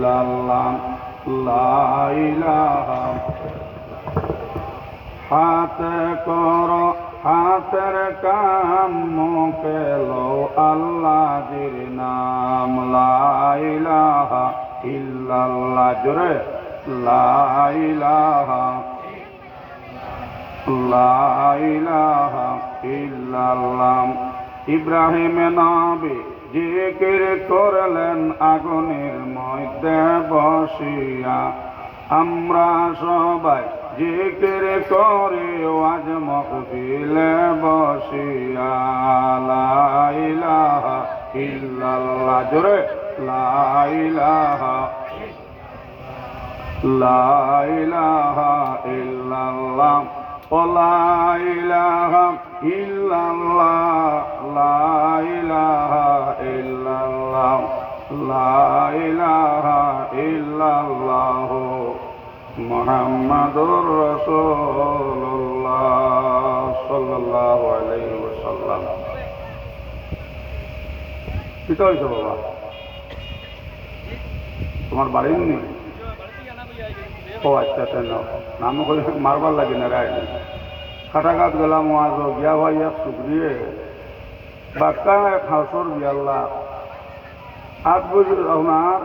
ইল্লাল্লাহ লা ইলাহা। হাত করো হাতের কাম, মুখে লো আল্লাহর নাম। লা ইলাহা ইল্লাল্লাহ, জোরে লা ইলাহা লা ইলাহা ইল্লাল্লাহ। ইব্রাহিম নবী জিকির করলেন আগুনের মধ্যে বসিয়া, আমরা সবাই জিকির করি আজ মাহফিলে বসিয়া। লা ইলাহা ইল্লাল্লাহ, জোরে লা ইলাহা লা ইলাহা ইল্লাল্লাহ লা ইলাহা ইল্লাল্লাহ লা ইলাহা ইল্লাল্লাহ লা ইলাহা ইল্লাল্লাহ মুহাম্মাদুর রাসূলুল্লাহ সাল্লাল্লাহু আলাইহি ওয়াসাল্লাম। কি হইছে বাবা, তোমার বাড়ি নেই? ও আচ্ছা, নাম করে মারবার লাগে না রায়। খাটাঘাট গেলাম আজ বিয়া ভাই এক সুগ্রিয়ে বাক্কা এক হাঁসর বিয়াল্লা 8 বছর আপনার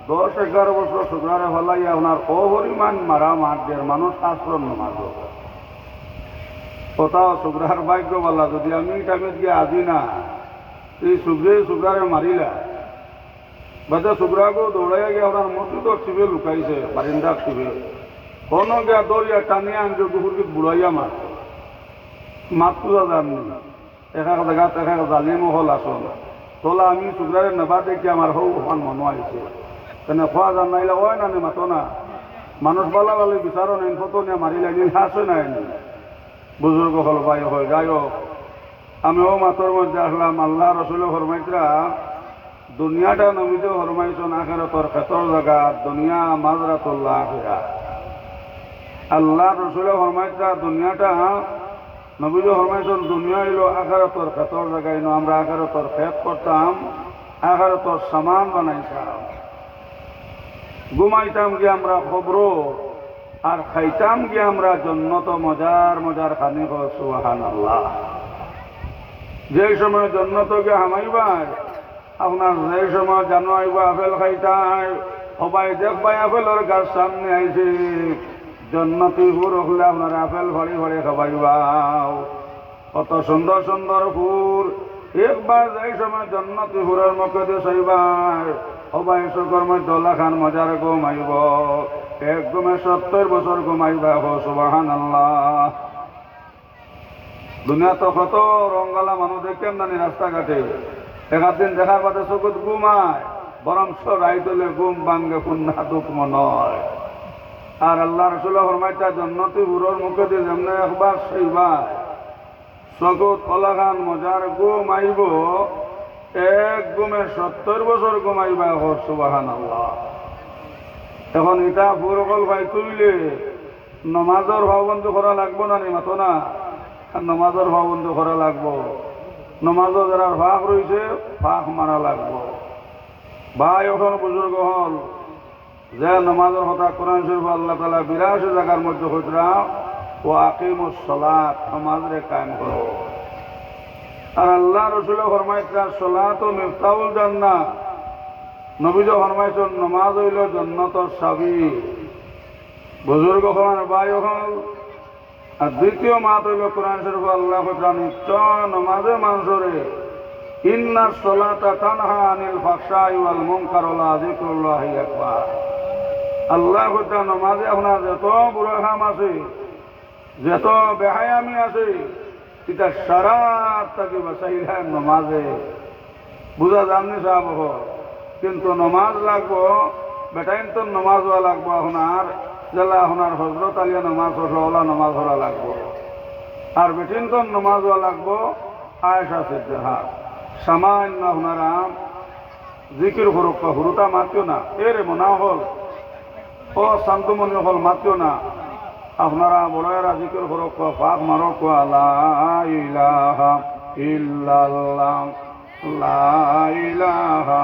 10-11 বছর সুগ্রারে হলাই আপনার অপরিমাণ মারা মারদের মানুষ আশ্রম নমাজ কোথাও সুগ্রার ভাগ্য বলা। যদি আমি টাইমে গিয়ে আজি না, এই সুগ্রারে মারিলা বাজা সুগ্রাগো দৌড়াইয়া গিয়ে আপনার মসজিদর ছিবে লুকাইছে, বারিন্দার ছিবে কোনো গিয়া দৌড়িয়া টানিয়া আনছে দুপুরকে বুড়াইয়া মাত্র জানি এক এক জায়গাত এক এক জালিমও হল আসল তোলা। আমি সুগ্রারে নেবা দেখি আমার হৌ ওখান মনো আইছে, তেনে খোয়া জান নাইলে ওই না মাতো না মানুষ বালা বালি বিচারো নেন ফটো নিয়ে মারি লাগিল হাসে নাই বুজুর্গ হল ভাই হয়। যাই হোক, আমিও মাতর মধ্যে আসলাম। আল্লাহ রসুল ফরমাইতরা দুনিয়াটা নবীতে ফরমাইছেন আখিরাতর ক্ষেত্র জায়গা, দুনিয়া মাজরাতুল্লাহ আখিরা। আল্লাহ রসুল ফরমাইতরা দুনিয়াটা নবীতে ফরমাইছেন দুনিয়া হইল আখিরাতর ক্ষেত্র জায়গায়। আমরা আখিরাতর ক্ষেত করতাম, আখিরাতর সামান বানাইতাম, ঘুমাইতাম গিয়ে আমরা খবর আর খাইতাম গিয়ে আমরা জন্নত মজার মজার খানি। সুবহানাল্লাহ। যে সময় জন্নত গিয়ে হামাইবার আপনার, যে সময় জানো আইবা আপেল খাইতাই সবাই দেখবাই আপেলের গাছ সামনে আইছে, জন্নতি ফুল হলে আপনার আপেল ভরি ভরি খাবাইবাও। কত সুন্দর সুন্দর ফুল। একবার যে সময় জন্নতি ফুলের মুখে দিয়ে চাইবার সবাই চোখের মধ্যে দলা খান মজার ঘুমাইব, একদমে 70 বছর ঘুমাইবা। সুবহানাল্লাহ। দুনিয়া তো কত রঙ্গালা মানুষ দেখেন জানি রাস্তাঘাটে, একদিন দেখার বাদে চকুত ঘুমায়, বরং রাইতলে ঘুম ভাঙ্গে পুন্না দুঃখ মনয়। আর আল্লাহ রসুল ফরমাইতা জন্নতি বুড়োর মুখে দিয়ে যেমন একবার সেইবার চকুত কলা খান মজার ঘুম আইব, এক ঘুমে 70 বছর ঘুমাইবা। সুবহানাল্লাহ। এখন এটা পুরকল ভাই তুইলে নমাজের ভাববন্ধ করা লাগবো না, মাতো না নমাজের ভাববন্ধ করা লাগবো। নমাজও যারা ফাঁক রয়েছে ফাঁক মারা লাগবো। ভাই এখন বুজুর্গ হল যে নমাজের কথা কোরআন শরীফ আল্লাহ তাআলা 82 জায়গার মধ্যে হইতরা ও আকিমুস সালাত, নমাজরে কায়েম করো। আর আল্লাহ রসুল ফরমাইতরা সালাতু মিফতাহুল জান্নাহ। নবীজি ফরমাইছেন নমাজ হইল জান্নাতের চাবি। বুজুর্গ হন ভাই হল। আর দ্বিতীয় মাত হইল কোরআন শরীফ আল্লাহ কইছেন নিশ্চয় নমাজে মানুষরে ইন্না সালাতা তানহা আনিল ফাহশাই ওয়াল মুনকার ওয়া যিকরুল্লাহি আকবার। আল্লাহ কইছেন নমাজে আপনার যত বুড়া কাম আছে, যত বেহায়ামি আছে, এটা সারা তাকে বাঁচাইলে নমাজে। বুঝা জাননি সাহেব, কিন্তু নমাজ লাগবো বেটাইন তো নমাজ হওয়া লাগবো আপনার জেলা আপনার হজরত আলিয়া নমাজ হলা নমাজ হওয়া লাগবো। আর বেটিন তো নমাজ হওয়া লাগবো আয়েশা সিদ্দিকা। সামান্য আপনারা জিকির হরুক হুরুতা মাতিও না, এর মনা হল ও শান্তমনি হল মাতিও না। আপনারা বড়রা জিকির হরুক পাক মারক লা ইলাহা ইল্লাল্লাহ লা ইলাহা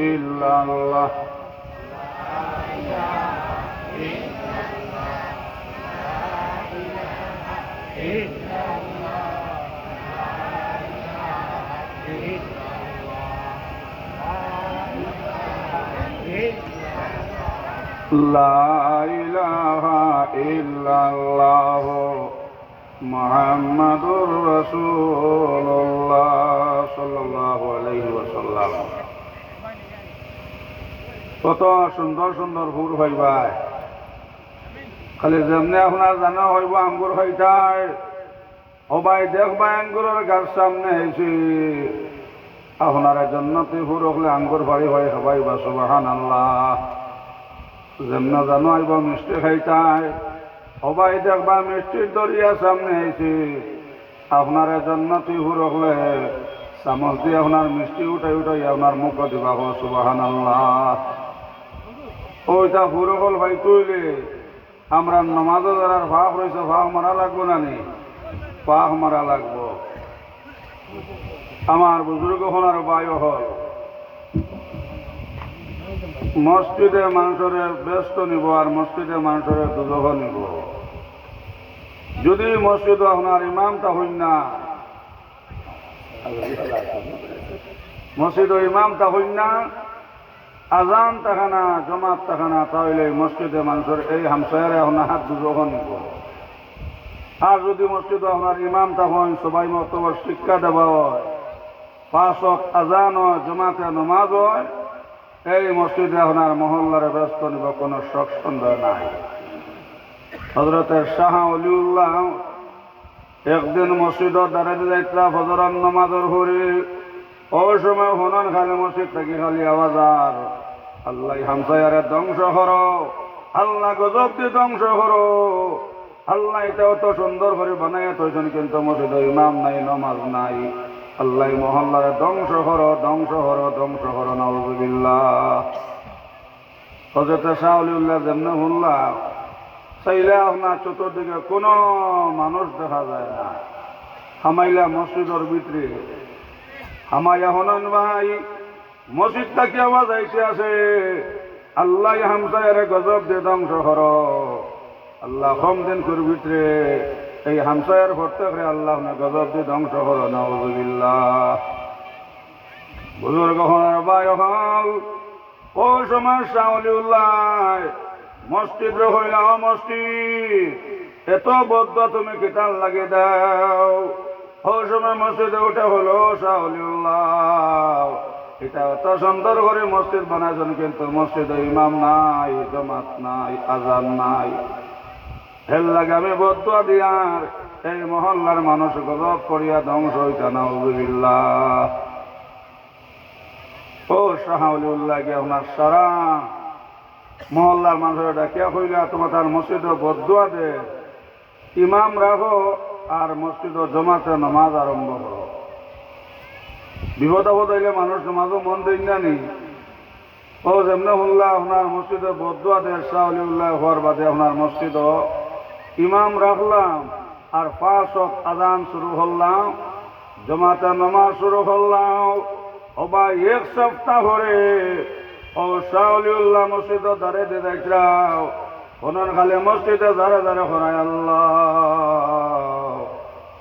ইল্লাল্লাহ লা ইলাহা ইল্লাল্লাহ মুহাম্মাদুর রাসূলুল্লাহ সাল্লাল্লাহু আলাইহি ওয়াসাল্লাম। কত সুন্দর সুন্দর হুর হইবাই, খালি যেমনি আপনার জানা হইব আঙ্গুর হইতায় সবাই দেখবা আঙ্গুরের গাছ সামনে হয়েছি আপনার জন্নতি হুর হলে আঙ্গুর বাড়ি হয় সবাই বা সুবহানাল্লাহ। যেমন জানো আইব মিষ্টি খাইতায় সবাই দেখবা মিষ্টির দরিয়া সামনে হয়েছি আপনার জন্নতি হুর হলে চামচ দিয়ে আপনার মিষ্টি উঠাই উঠাই আপনার মুখ দিবা সুবহানাল্লাহ। ওইটা হুর হল ভাই তুইলে আমরা নমাজও যারা ভাগ রয়েছে ভাগ মারা লাগবো না নি? পাক মারা লাগবো। আমার বুজুর্গ হল আর বায়ু হল মসজিদে মানুষের ব্যস্ত নিব আর মসজিদে মানুষের দুজহ নিব। যদি মসজিদ আপনার ইমামটা হইন না, মসজিদ ইমামটা হইন না, আজান তাখানা জমাত তাখানা, তাহলে মসজিদে মানুষের এই হামসায়ারে আপনার হাত দুজহ নিব। আর যদি মসজিদ আপনার ইমামটা হয় সবাই মতবর শিক্ষা দেওয়া হয়, 5 ওয়াক্ত আজান হয়, জমাতে নমাজ হয়, এই মসজিদে আপনার মহল্লারে ব্যস্ত নিব, কোনো শখ সন্দেহ নাই। হযরতের শাহ অলিউল্লাহ একদিন মসজিদত দাঁড়াতে যাইতরা ফজরের নমাজের হরি, ওই সময় হনন খালি মসজিদ থাকি খালি আওয়াজ আর আল্লাহ হামসায়ারে ধ্বংস করো, আল্লাহ গজব দিয়ে ধ্বংস করো, আল্লাহ এটা অত সুন্দর করে বানাইয়া তৈছেন কিন্তু মসজিদে ইমাম নাই, নমাজ নাই, আল্লাহ মহল্লারে ধ্বংস করো, ধ্বংস করো, ধ্বংস করো, নাউযুবিল্লাহ। হযরত শাহ অলিউল্লাহ যেমনে হুল্লাহ চাইলে আপনার চতুর্দিকে কোনো মানুষ দেখা যায় না। হামাইলা মসজিদের ভিতরে হামাইয়া হনন ভাই মসজিদটা কি আওয়াজ আইতে আছে আল্লাহ হামসায়ারে গজব দিয়ে ধ্বংস করো, আল্লাহ কম দিন করে ভিতরে এই হামসায়ার ভর্তে করে আল্লাহ গজব দিয়ে ধ্বংস করো, নাউযুবিল্লাহ। বুজুর্গ হনার ভাই হল ওই সময় শাহ অলিউল্লাহ মসজিদ হইলা মসজিদ এত বদ্ধ তুমি কিতাল লাগে দাও। ওই সময় মসজিদে উঠে হলো শাহ অলিউল্লাহ এটা এত সুন্দর করে মসজিদ বানাইছেন কিন্তু মসজিদে ইমাম নাই, জমাত নাই, আজান নাই, এর লাগে আমি বদুয়া দিয়ার এই মহল্লার মানুষ গজব করিয়া ধ্বংস হইতা, নাউযুবিল্লাহ। ও শাহ অলিউল্লাহ কে আপনার সারা মহল্লার মানুষের ডাকিয়া হইলা তোমার তার মসজিদে বদুয়া দে, ইমাম রাখো আর মসজিদে জমাতে নমাজ আরম্ভ করো। বিপদ আপদ হইলে মানুষ নমাজও মন দেন না নি? ও যেমনে হুল্লাহ আপনার মসজিদে বদুয়া দে শাহ অলিউল্লাহ হওয়ার বাদে আপনার মসজিদ ইমাম রাখলাম আর 5 ওয়াক্ত আজান শুরু করলাম, জমাতে নমাজ শুরু করলাম, ওবা 1 সপ্তাহ ধরে ও শাহ অলিউল্লাহ মসজিদ দাঁড়ে দিয়ে দেখলাম ওনার খালি মসজিদে দাঁড়ে দাঁড়ে করায় আল্লাহ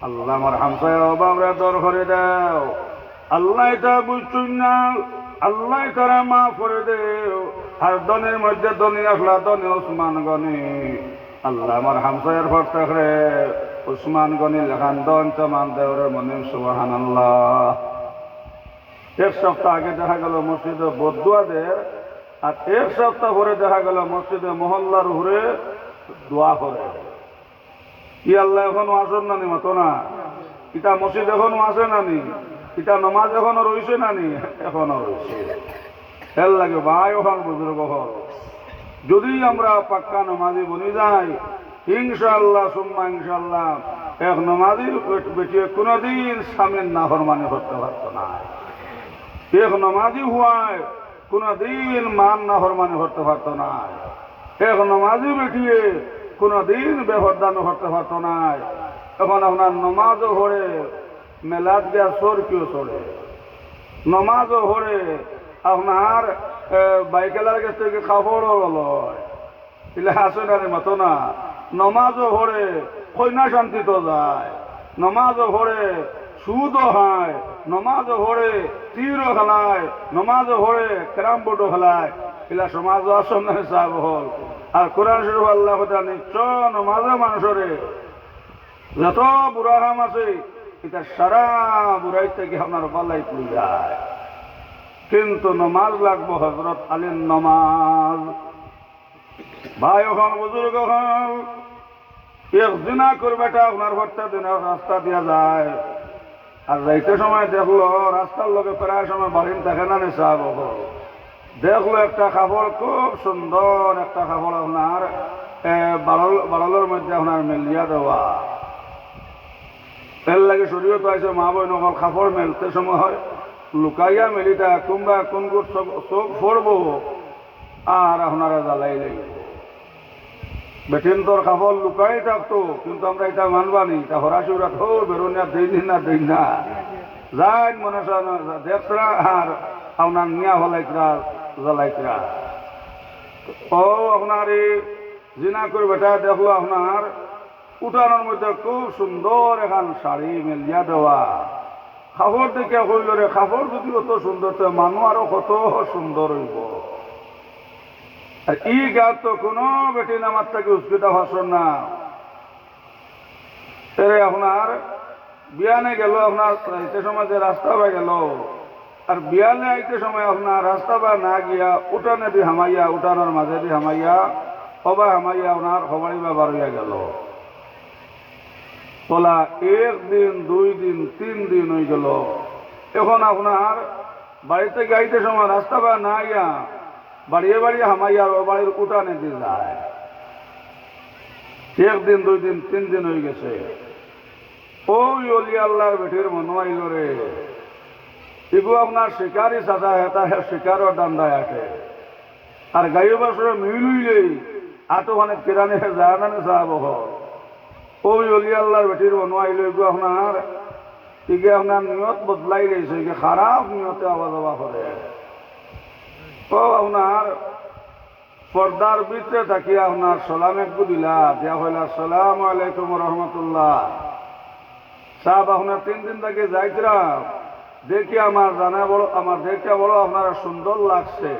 আল্লাহ আমার হামসায় অবাবরে দর করে দাও, আল্লাহ এটা বুঝছুন না, আল্লাহ তারা মাফ করে দেও। আর দনের মধ্যে দনি আসলা দনি ওসমান গনি, আল্লাহ আমার হামসায়ের ভর থাকলে ওসমান গনি লেখান দন চমান দেওরে মনে সুবহানাল্লাহ। 1 সপ্তাহ আগে দেখা গেল মসজিদে বদুয়াদের আর 1 সপ্তাহ পরে দেখা গেল মসজিদে মহল্লার উপরে দোয়া করে। কি আল্লাহ এখনো আসেন নানি মতো না? ইটা মসজিদ এখনো আসে নানি? ইটা নমাজ এখনো রয়েছে নানি? এখনো রয়েছে। এর লাগে ভাই ওখান বুজুর্গ হল যদি আমরা পাক্কা নমাজি বনি যাই ইনশাআল্লাহ সুম্মা ইনশাআল্লাহ এক নমাজির বেটিয়ে কোনোদিন স্বামীর নাফরমানি করতে পারত না। এক নমাজি হওয়ায় কোনোদিন মান নাফরমানি করতে পারত না। এক নমাজি বেটিয়ে কোনোদিন বেহরদানো করতে পারত না। এখন আপনার নমাজও হরে মেলাদ গিয়া চোর কেউ চড়ে, নমাজও হরে আপনার বাইকেলার কাছ থেকে কাপড়ও লয়, এলে আসে না রে মতো না। নমাজও হরে কন্যা শান্তি তো যায়, নমাজও হরে সুদও খায়, নমাজও পড়ে, তীরও খেলায়, নমাজও পড়ে, ক্যারাম বোর্ডও খেলায়, এলা সমাজও আসনে চাব হল। আর কোরআন শরীফ আল্লাহ কথা নিশ্চয় নমাজে মানুষরে যত বুড়া কাম আছে এটা সারা বুড়াই থেকে আপনার পাল্লাই তুলে যায়। কিন্তু নমাজ লাগবো হজরত আলীর নমাজ। ভাই ওখান বুজুর্গ হল এক দিনা করবেটা আপনার ঘরটা দিনের রাস্তা দিয়া যায়, আর যাইতে সময় দেখলো রাস্তার লোকে প্রায় সময় বাড়ির দেখে না নেশা দেখলো একটা কাপড় খুব সুন্দর একটা কাপড় আপনার বাড়ালোর মধ্যে আপনার মেলিয়া দেওয়া। তেল লাগে শরীয়ত আছে মা বই নকল কাপড় মেলতে সময় লুকাইয়া মেলিটা কুম্বা কোন চোখ ফোড়বো আর আপনারা জ্বালাই লাগবে। বেটিন তোর কাপড় লুকাই থাকতো, কিন্তু আমরা এটা মানবানি, এটা হরাসুরা থো বেরোনিয়া দেই না যাই মনে দেখরা আর আপনার নিয়া হলাইকরা জ্বালাইকরা। ও আপনার এই জিনা করে বেটা দেখলো আপনার উঠানোর মধ্যে খুব সুন্দর এখন শাড়ি মেলিয়া দেওয়া। কাপড় দেখে হইল রে, কাপড় যদি অত সুন্দর তো মানুষ আরো কত সুন্দর হইব। আর ই গাছ তো কোনো বেটি নামার থেকে উস্কিতা ভাষণ না। আপনার বিয়ানে গেল আপনার আইতে সময় যে রাস্তা বা গেল, আর বিয়ানে আইতে সময় আপনার রাস্তা বা না গিয়া উঠানে দি হামাইয়া, উঠানোর মাঝে দি হামাইয়া সবাই হামাইয়া আপনার সবাই বা বাড়িয়া গেল। বলা একদিন 2 দিন 3 দিন হয়ে গেল। এখন আপনার বাড়িতে গাইতে সময় রাস্তা বা না গিয়া বাড়িয়ে বাড়িয়ে হামাইয়া বাড়ির উঠানে দিয়ে যায়। 1 দিন 2 দিন 3 দিন হয়ে গেছে। ওই অলি আল্লাহর বেটির মনে আইল রে, এগু আপনার শিকারি চাচা হেতা হে শিকারও ডান্ডায় আটে, আর গাইয়ে বাসরে মিলুইলেই আটোখানে কিরানে যায় না চাব। ওই অলি আল্লাহর বেটির মনে আইল এগু আপনার এগে আপনার নিয়ত বদলাই গেছে, এগে খারাপ নিয়তে আওয়া যাওয়া করে। ও আপনার পর্দার ভিতরে থাকি আপনার সালাম একটু দিলা দিয়া হইল আসসালামু আলাইকুম রহমতুল্লাহ সাহেব। আপনার 3 দিন থেকে যাইছিলাম, দেখি আমার জানা বড় আমার দেখে বড় আপনারা সুন্দর লাগছে,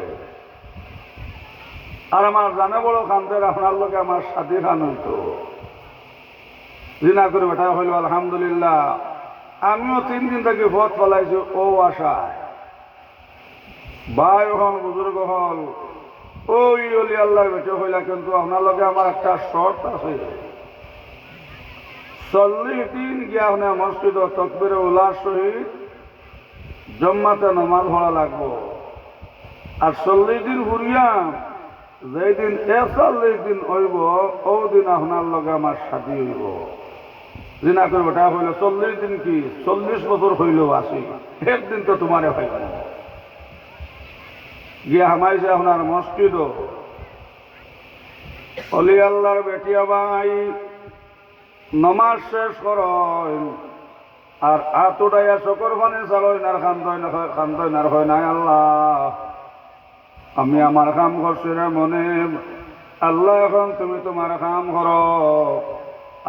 আর আমার জানা বড় খানদের আপনার লোকে আমার সাথী খান হইতো। জিনা করে বেটা হইল আলহামদুলিল্লাহ। আমিও 3 দিন থেকে পথ ফলাইছি ও আশায়। ভাই হল বুজুর্গ হল ওই অলি আল্লাহ বেটে হইলা, কিন্তু আপনার লগে আমার একটা শর্ত আছে। 40 দিন গিয়া আপনার মসজিদ তকবির উল্লার সহিত জম্মাতে নমাজ পড়া লাগবো। আর 40 দিন ঘুরিয়া যেই দিন 41 দিন হইব ও দিন আপনার লগে আমার সাথী হইব। জিনা করব তা হইল 40 দিন কি 40 বছর হইল আসি, একদিন তো তোমারে হইব না। গিয়া হামাইছে আপনার মসজিদ অলি আল্লাহর বেটিয়া ভাই নমাজ শেষ করেন আর আতুডাইয়া চকর পানি চালইন আর খান্দইন আর হয় নাই আল্লাহ আমি আমার কাম করছি রে মনে, আল্লাহ এখন তুমি তোমার কাম করো।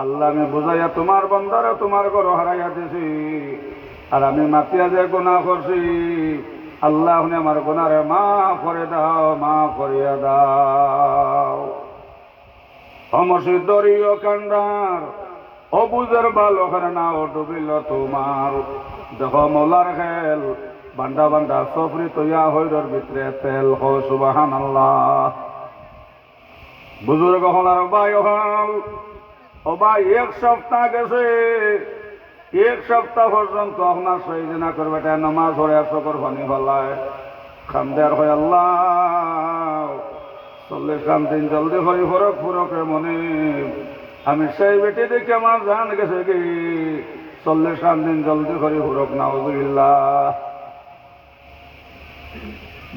আল্লাহ আমি বুঝাইয়া তোমার বন্দারে তোমার ঘর হারাইয়া দিছি, আর আমি মাতিয়া যে গুনাহ করছি আল্লাহ আপনি আমার গুনারে মাফ করে দাও, মাফ করিয়া দাও। অমসিদরীয় কান্ডার অবুজের ভালো করে না ও ডুবিল তোমার দেখো মৌলার খেল বান্ডা বান্ডা সফরি তৈয়া হইরর ভিতরে তেল হো সুবহানাল্লাহ। বুজুর্গ হলার ভাই হল ও ভাই 1 সপ্তাহ গেছে, 1 সপ্তাহ পর্যন্ত আপনার সেই দিনা করবে নামাজ পড়ে চকর পানি ফেলায় খান্দার হয় আল্লাহ 40 দিন জলদি হয়ে ফরক ফুরকে মনে আমি সেই বেটি দেখে আমার জান গেছে কি 40 দিন জলদি করে ফুরক নাউজুবিল্লাহ।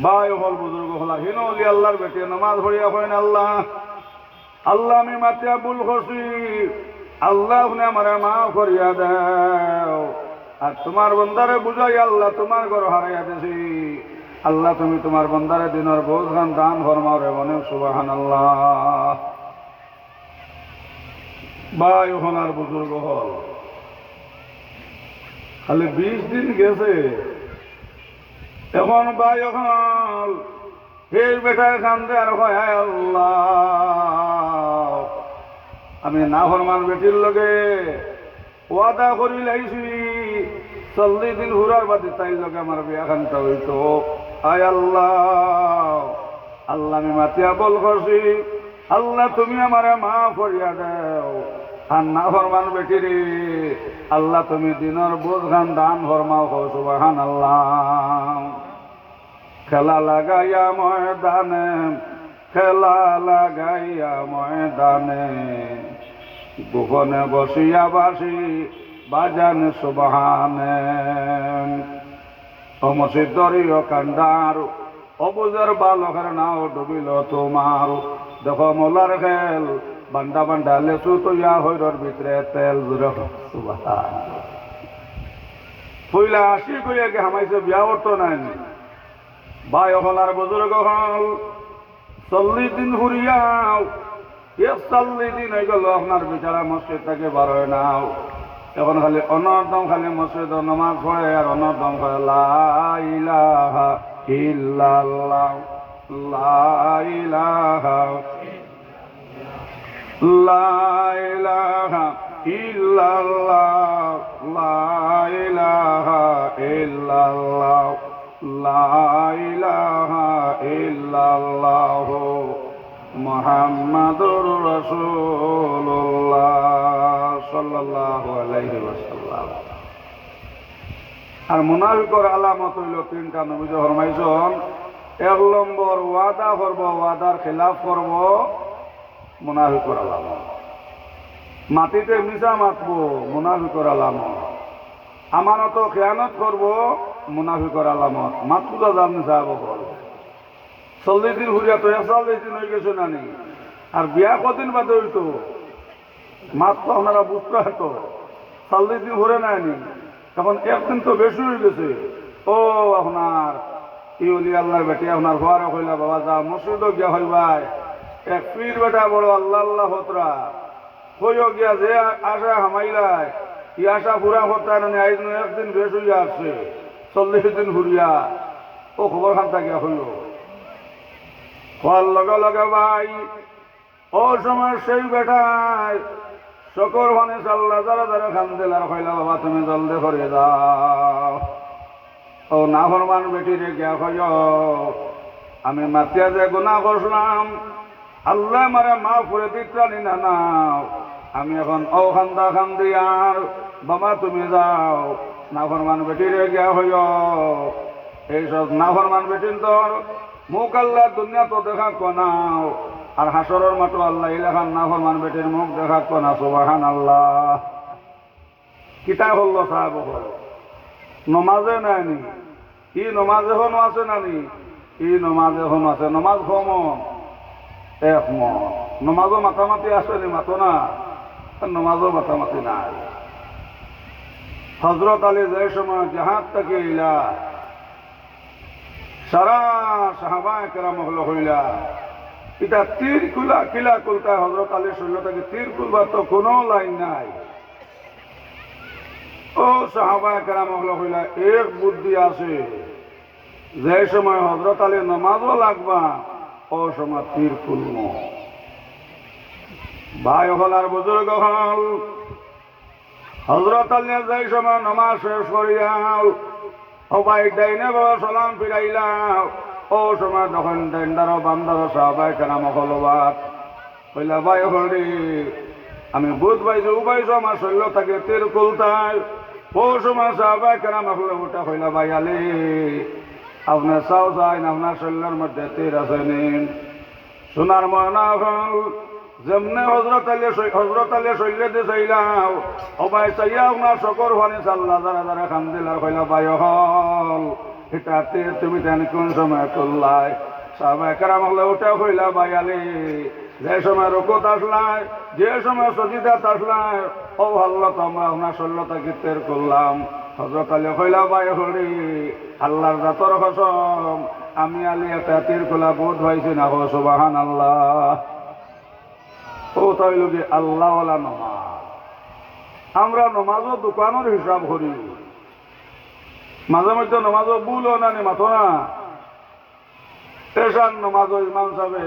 ভাই হল বুজুর্গ হলা হিন অলি আল্লাহর বেটি নামাজ পড়িয়া হয় না আল্লাহ আল্লাহ আমি মাতিয়া ভুল করছি, আল্লাহ আপনি আমার মাফ করিয়া দাও। আর তোমার বন্দারে বুঝাই আল্লাহ তোমার ঘর হারাইয়া দিছি, আল্লাহ তুমি তোমার বন্দারে দিনের বোঝ খান দান ফরমাও রে মনে সুবহানাল্লাহ। ভাই হলার বুজুর্গ হল খালি 20 দিন গেছে, এখন ভাই এখন সেই বেটায় কান্দে আর কয়, হায় আল্লাহ, আমি নাফরমান বেটির লগে ওয়াদা করি লাইছি 40 দিন হুরার বাদে তাই লগে আমার বিয়া খানটা হইতো। হায় আল্লাহ, আল্লাহ আমি মাতিয়া বল করছি, আল্লাহ তুমি আমারে মাফ করিয়া দেও। আর নাফরমান বেটি রে আল্লাহ তুমি দিনের বোঝ খান দান ফরমাও, সুবহানাল্লাহ। খেলা লাগাইয়া ময়দানে, খেলা লাগাইয়া ময়দানে, গোপনে বসিয়া বাসি বাজান সুবহানে। অমসিদরীয় কান্ডার অবুজের বালকের নাও ডুবিল তোমার। দেখো মোলার খেল, বান্ডা বান্ডা লেচু তৈয়া হইরর ভিতরে তেল জুড়ে। সুবহান ফুইলা আসি কইয়া কে হামাইছে বিয়া করতো নাই ভাই হল আর বুজুর্গ হল 40 দিন ঘুরিয়াও, 40 দিন হয়ে গেল আপনার বিচারা মসজিদ থেকে বার হয় নাও। এখন খালি অনর্দম খালি মসজিদ নামাজ পড়ে আর অনর্দম করে লা ইলাহা ইল্লাল্লাহ, লা ইলাহা, লা ইলাহা ইল্লাল্লাহ, লা ইলাহা ইল্লাল্লাহ, লা ইলাহা ইল্লাল্লাহ, মুহাম্মাদুর রাসূলুল্লাহ সাল্লাল্লাহু আলাইহি ওয়াসাল্লাম। আর মুনাফিকর আলামত হইল 3টা। নবীজি ফরমাইছেন, 1 নম্বর ওয়াদা করব, ওয়াদার খিলাফ করব, মুনাফিকর আলামত। মাটিতে মিশা মাতবো, মুনাফিকর আলামত। আমানত খেয়ানত করব, মুনাফিকর আলামত। মাতবুদা জানি সাহেব 40 দিন ঘুরিয়া তো 40 দিন হয়ে গেছে নানি। আর বিয়া কদিন বাদে হইতো মাত্র আপনারা বুঝতে হতো 40 দিন ঘুরে নেয়নি, তখন 1 দিন তো বেশি হয়ে গেছে। ও আপনার ই অলি আল্লাহর বেটি আপনার ঘরে হইলা বাবা যা মসজিদও গিয়া হইবাই, এক পীর বেটা বড় আল্লাহ আল্লাহ হতরা হইও গিয়া যে আশা হামাইলাই ই আশা পুরা হতায় না, আইজ 1 দিন বেশ হইয়া আসছে 40 দিন ঘুরিয়া। ও খবর খান গিয়া হইল হওয়ার লগে লগে ভাই ও সময় সেই বেটায় শকর ভানে চাল্লা যারা যারা খান দিলার হইলা বাবা তুমি জলদি করে যাও। ও নাফরমান বেটি রে গিয়া হইল, আমি মাতিয়া যে গুনাহ করলাম আল্লাহ মারে মা ফুরে দিতানি না নাও, আমি এখন ও খান্দা খান্দি আর বাবা তুমি যাও। নাফরমান বেটি রে গিয়া হইল, এইসব নাফরমান বেটির তোর মুখ আল্লাহ দুনিয়া তো দেখা কোনাও, আর হাসরের মাঠে আল্লাহ ইলাখান নাফরমান বেটির মুখ দেখা কোনা। সুবহানাল্লাহ। কিতা হল সাহেব হল নমাজে নাইনি, ই নমাজ এখনো আছে নানি, ই নমাজ এখনো আছে। নমাজ কমন এক মন, নমাজও মাতামাতি আসেনি, মাতো না, নমাজও মাতামাতি নাই। হজরত আলী যে সময় জাহাজ থেকে ইলা সারা সাহাবায়ে কেরাম হইলা এটা তীর কুলা কিলা কুলতা হজরত আলী শরীর থেকে তীর কুলবার তো কোনো লাইন নাই। ও সাহাবায়ে কেরাম হইলা এক বুদ্ধি আছে, যে সময় হজরত আলী নমাজও লাগবা ও সময় তীর কুলম। ভাই হল আর বুজুর্গ হল, হজরত আলী যে সময় নমাজ শেষ করিয়াও ও ভাই ডাইনে বাবা সালাম ফিরাইলা, ও সময় তখন ডাইন্দার বান্দার সাহাবায়ে কেরাম হলবাত হইলা ভাই হলি আমি বুধ পাইছো উপাইছো আমার শৈল্য থাকে তীর কুলতায়। ও সময় সাহাবায়ে কেরাম হলে ওটা হইলা ভাই আলী আপনার চাও চাই না আপনার শৈল্যের মধ্যে তীর আছে নিন। সোনার ময়না হল যেমনে হজরত আলী শৈল্য দিয়ে চাইলাও ও ভাই চাইয়া আপনার শকর ভানি চাল্লা যারা যারা খান দিলার হইলা ভাই হল এটা তীর তুমি তেন কোন সময় তুললাই। সাহাবায়ে কেরাম হলে ওটা হইলা ভাই আলী যে সময় রুকুত আসলাই, যে সময় সজিদাত আসলাই, ও আল্লাহ তো আমরা আপনার শৈল্যতা গীতের করলাম। হজরত আলী হইলা ভাই হলি আল্লাহর জাতর কসম আমি আলী একটা তীর খোলা বোধ হয়েছি না। হো সুবহানাল্লাহ। ও তাই লোকে আল্লাহওয়ালা নমাজ। আমরা নমাজও দোকানের হিসাব করি, মাঝে মধ্যে নমাজও ভুলও না নি মাথো না এসার নমাজও ইমাম সাহেবে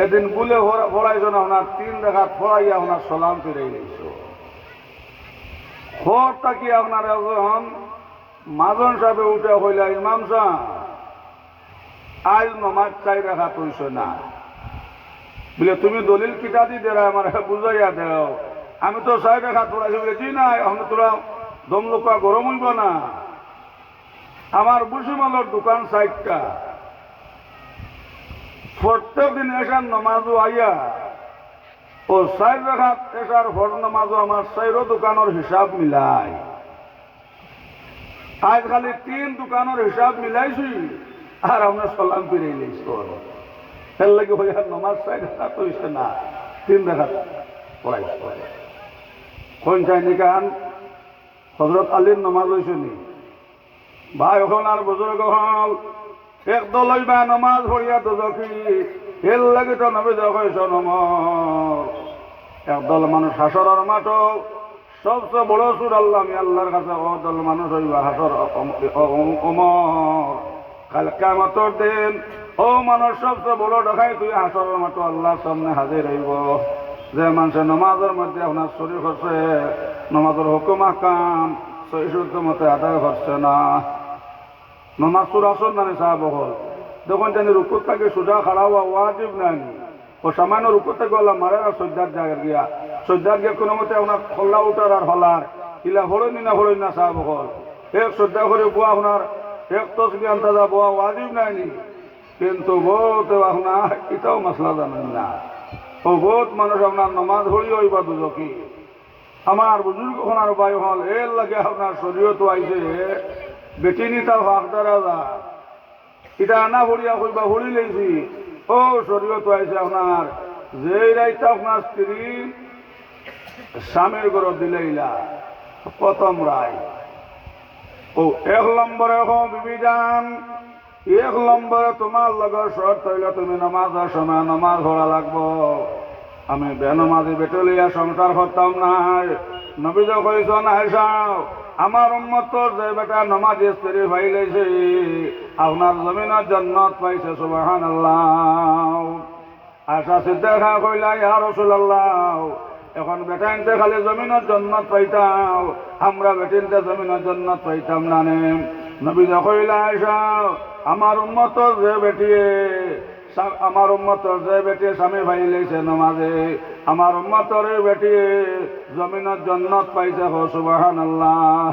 এদিন ভুলে পড়াইছ না ওনার 3 রাকাত পড়াইয়া ওনার সালাম ফিরে গেছ খর তাকি আপনার একজন মাজন সাহেবে উঠে হইলা ইমাম সাহেব আজ নমাজ 4 রাকাত হইছ না বলে তুমি দলিল কিতা দি দেরা আমার বুঝাইয়া দেও আমি তো 4 রাকাত পড়াইছি বলে জি না আমি তোরা দম লোকা গরম হইব না আমার বুসিমালর দোকান 4টা প্রত্যেক দিন এসার নমাজও আইয়া ও 4 রাকাত এসার ফরজ নমাজও আমার 4 দোকানের হিসাব মিলাই আজ খালি 3 দোকানের হিসাব মিলাইছি আর আমরা সালাম ফিরে লইছি এর লাগে হইয়া নমাজ 4 রাকাত হইছে না 3 রাকাত পড়াইছে কোন চাইনি কান হযরত আলীর নমাজ হইছে নি ভাই হল আর বুজুর্গ হল একদল হইবা নমাজ পড়িয়া দোজখি এর লাগে তো নবী কইছ নমাজ একদল মানুষ হাসরের মাঠ সবচেয়ে বড় সুর আল্লাহ আমি আল্লাহর কাছে ও দল মানুষ হইবা হাসর ওমর কাল কিয়ামতের দিন ও মানুষ সবচেয়ে বড় দেখাই তুই হাসরের মাঠ আল্লাহর সামনে হাজির হইব যে মানুষ নমাজের মধ্যে আপনার শরীর করছে নমাজের হুকুম আহকাম সহি শুদ্ধ মতে আদায় করছে না নমাজ সুর আসর নানি সাহাব হল যখন জানি রুকুর থেকে সোজা খাড়া হওয়া ওয়াজিব নাই ও সামান্য রুকুর থেকে আল্লাহ মারে আর সজ্জার জায়গা গিয়া সজ্জার গিয়া কোনো মতে আপনার খোল্লা উঠার আর হলার ইলা হলই না সাহাব হল এক শ্রদ্ধা করে বোয়া আপনার এক তসবি আন্তাজা বোয়া ওয়াজিব নাই কিন্তু বহুত আপনার এটাও মশলা জানেন না ও বহুত মানুষ আপনার নমাজ হইও বা দুজকি আমার বুজুর্গ ওনার বায়ু হল এর লাগে আপনার শরীয়ত আইছে বেটি নিতা হাকদারা যা এটা আনা ভরিয়া হইবা ভরি লেছি ও শরীয়ত আইছে আপনার যে রাইতা আপনার স্ত্রী স্বামীর ঘর দিলেইলা প্রথম রায় ও 1 নম্বরে বিবিধান 1 নম্বরে তোমার লগর শর্ত হইলে তুমি নামাজের সময় নামাজ পড়া লাগবো আমি বেনমাজি বেটে লইয়া সংসার করতাম না নবী তো কইছ না হেসাও আমার উম্মত যে বেটা নমাজি স্ত্রী পাইলেছে আপনার জমিনের জান্নাত পাইছে সুবহানাল্লাহ আশা সিদ্দিকা কইলা ইয়া রাসূলুল্লাহ এখন বেটাইনতে খালি জমিনের জান্নাত পাইতাম আমরা বেটিনতে জমিনের জান্নাত পাইতাম না নে নবী তো কইলা হেসাও আমার উম্মত যে বেটিয়ে আমার উম্মতর যে বেটি স্বামী ভাই লেছে নমাজে আমার উম্মতর বেটি জমিনের জান্নাত পাইছে হো সুবহানাল্লাহ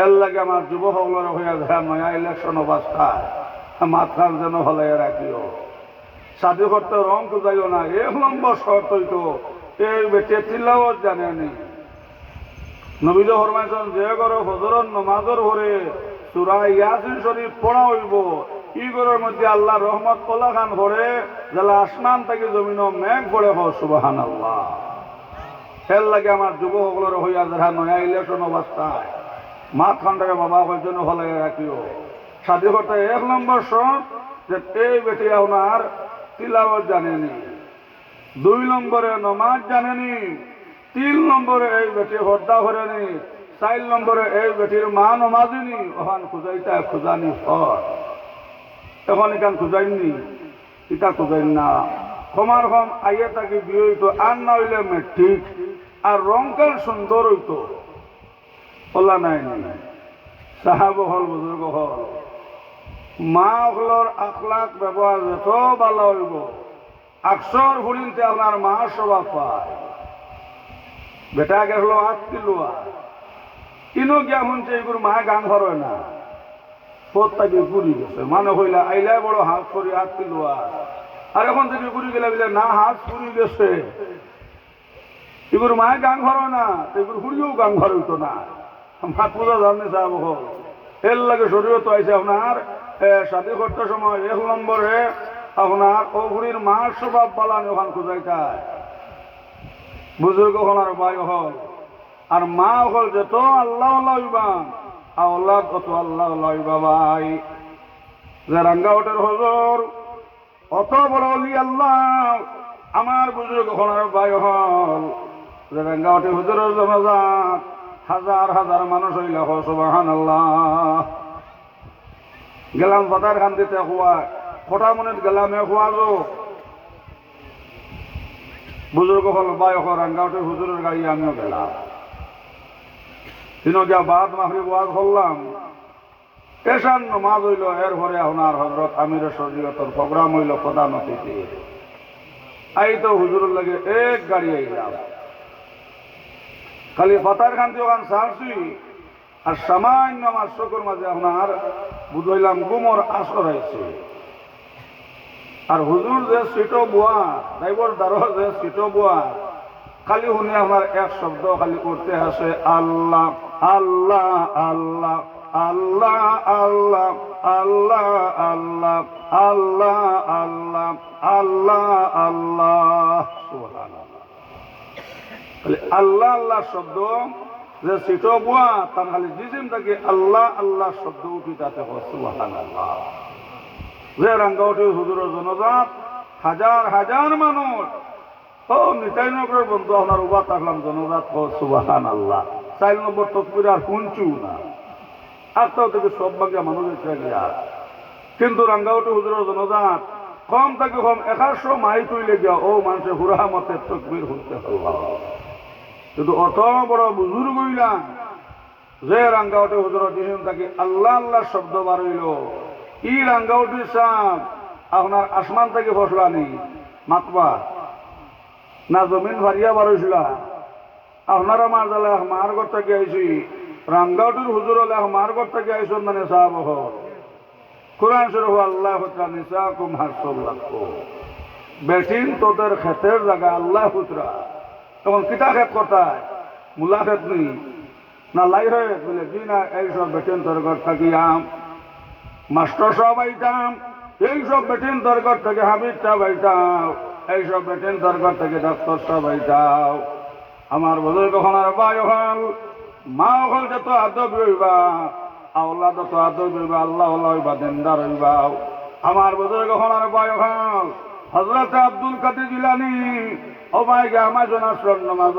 এর লাগে আমার যুবকগুলোর হইয়া যায় নয়া ইলেকশন অবস্থায় মাথার যেন হলে রাখিও শাদি করতে রং খুঁজাইও না 1 নম্বর শর্ত হইতো এই বেটি তিলাওয়াত জানেনি নবী যে ফরমাইছেন যে ঘরে ফজরের নমাজের ঘরে সূরা ইয়াসিন শরীফ পড়া হইব ইগরের মধ্যে আল্লাহ রহমত কলা খান ভরে যারা আসমান থেকে জমিন মেঘ পড়ে হোক সুবহানাল্লাহ এর লাগে আমার যুবকগুলোর হইয়া যারা নয়া ইলেকশন অবস্থায় মাঠ খানটাকে বাবা জন্য হলে রাখিও শাদি করতে 1 নম্বর শর্ত যে এই বেটি আপনার তিলাওয়াত জানেনি 2 নম্বরে নমাজ জানেনি 3 নম্বরে এই বেটি হত্যা করেনি 4 নম্বরে এই বেটির মা নমাজিনি ওখান খুঁজাইতা খুঁজানি হর এখন এখান খুঁজাইনি ইটা খুঁজাইন না ক্ষমার কম আইয়ে থাকি বিয়ে হইতো আর না হইলে মেট্রিক আর রংকার সুন্দর হইতো বলা নাই সাহাব হল বুজুর্গ হল মা হলর আখলাক ব্যবহার যত ভালো হইব আকসর ফুরিনতে আপনার মা স্বভাব পায় বেটা গেল আত্মীয় ইনো গিয়া শুনছে এগুলো মা গান ধরে না প্রত্যেকে ঘুরি গেছে মানে হইলা আইলাই বড় হাত করি আত্মীয় আর এখন থেকে ঘুরি গেলে বলে না হাত ফুরি গেছে এগুলো মায়ের গান ধরে না এগুলো ঘুরিও গান ধরে হইতো না মাত পূজা জানে সাহেব হল এর লাগে শরীয়ত আইছে আপনার শাদি করতে সময় 1 নম্বরে আপনার অঘুরির মার স্বভাব পালানি ওখান খুঁজাইতায় বুজুর্গ হল আর ভাই হল আর মা হল যত আল্লাহ লইবান আল্লাহ কত আল্লাহ লইবা ভাই যে রাঙ্গাউটের হজর অত বড় অলি আল্লাহ আমার বুজুর্গ হল আর ভাই হল যে রাঙ্গাউটের হজরের জমাজাত হাজার হাজার মানুষ হইল সুবহানাল্লাহ। গেলাম ফাতার খান দিতে হওয়া কটা মনে গেলাম হওয়া বুজুর্গ হল বাই রাঙ্গাউটে হুজুরের গাড়ি আমিও গেলাম। তিনও গিয়া বাদ মাহরিব ওয়াজ করলাম, এশার নমাজ হইল, এরপরে আপনার হজরত আমিরের শরীয়তের প্রোগ্রাম হইল প্রধান অতিথি। আই তো হুজুরের লাগে এক গাড়ি আইলাম, খালি ফাতার খান দিয়ে ওখান সারছি আর সামান্য আমার চোখের মাঝে আপনার বুঝাইলাম গুমর আসর হয়েছে। আর হুজুর যে সিটো বোয়া ড্রাইভার দ্বারা যে সিটো বোয়া খালি শুনি আপনার এক শব্দ খালি করতে আসে আল্লাহ আল্লাহ আল্লাহ আল্লাহ আল্লাহ আল্লাহ আল্লাহ আল্লাহ আল্লাহ আল্লাহ আল্লাহ সুবহানাল্লাহ। খালি আল্লাহ আল্লাহ শব্দ যে সিটো বোয়া তার খালি জিজিম থাকে আল্লাহ আল্লাহ শব্দ উঠি তাতে সুবহানাল্লাহ। যে রাঙ্গাউটি হুজুরের জনজাত হাজার হাজার মানুষ, ও নিতাই নগরের বন্ধু আপনার উবা থাকলাম জনজাত সুবহানাল্লাহ। 4 নম্বর তকবির আর শুনছু না, আটটাও থেকে সব ভাগে মানুষের গিয়া, কিন্তু রাঙ্গাউটি হুজুরের জনজাত কম থেকে কম 100 মাই তুইলে গিয়া ও মানুষের হুরা মতে তকবির শুনতে হল। কিন্তু অত বড় বুজুর্গ হইলাম যে রাঙ্গাউটি হুজুরের দিন থাকি আল্লাহ আল্লাহ শব্দ বার হইল। ই রাঙ্গাউটি সাপ আপনার আসমান থেকে ফসলানি মাতবা না জমিন ভারিয়া বারইছিল। আপনারা মার জালে মার ঘর থেকে আইসি, রাঙ্গাউটির হুজুর হলে মার ঘর থেকে আইসন মানে সাহাব কোরআন শরীফ আল্লাহ নিসাকুম হাসুল্লাহ বেটিন তোদের ক্ষেতের জায়গা আল্লাহ হুতরা। তখন কিতা ক্ষেত করতায় মূলা ক্ষেত নি না লাই হয়ে বলে কি না এইসব বেটিন তোর ঘর থাকিয়াম মাস্টার সব আইতাম, এইসব বেটিন তোর ঘর থেকে হাবিব সাহেব আইতাম, এইসব বেটিন তোর ঘর থেকে ডাক্তার সব আইতাও। আমার বুজুর্গ হনার বাই হল মা হল যত আদব হইবা আল্লাহ যত আদব হইবা আল্লাহ হইবা দেনদার হইবা। আমার বুজুর্গ হনার বাই হল হযরত আব্দুল কাদের জিলানী ও ভাই গে আমার জনা স্বর্ণ নামাজ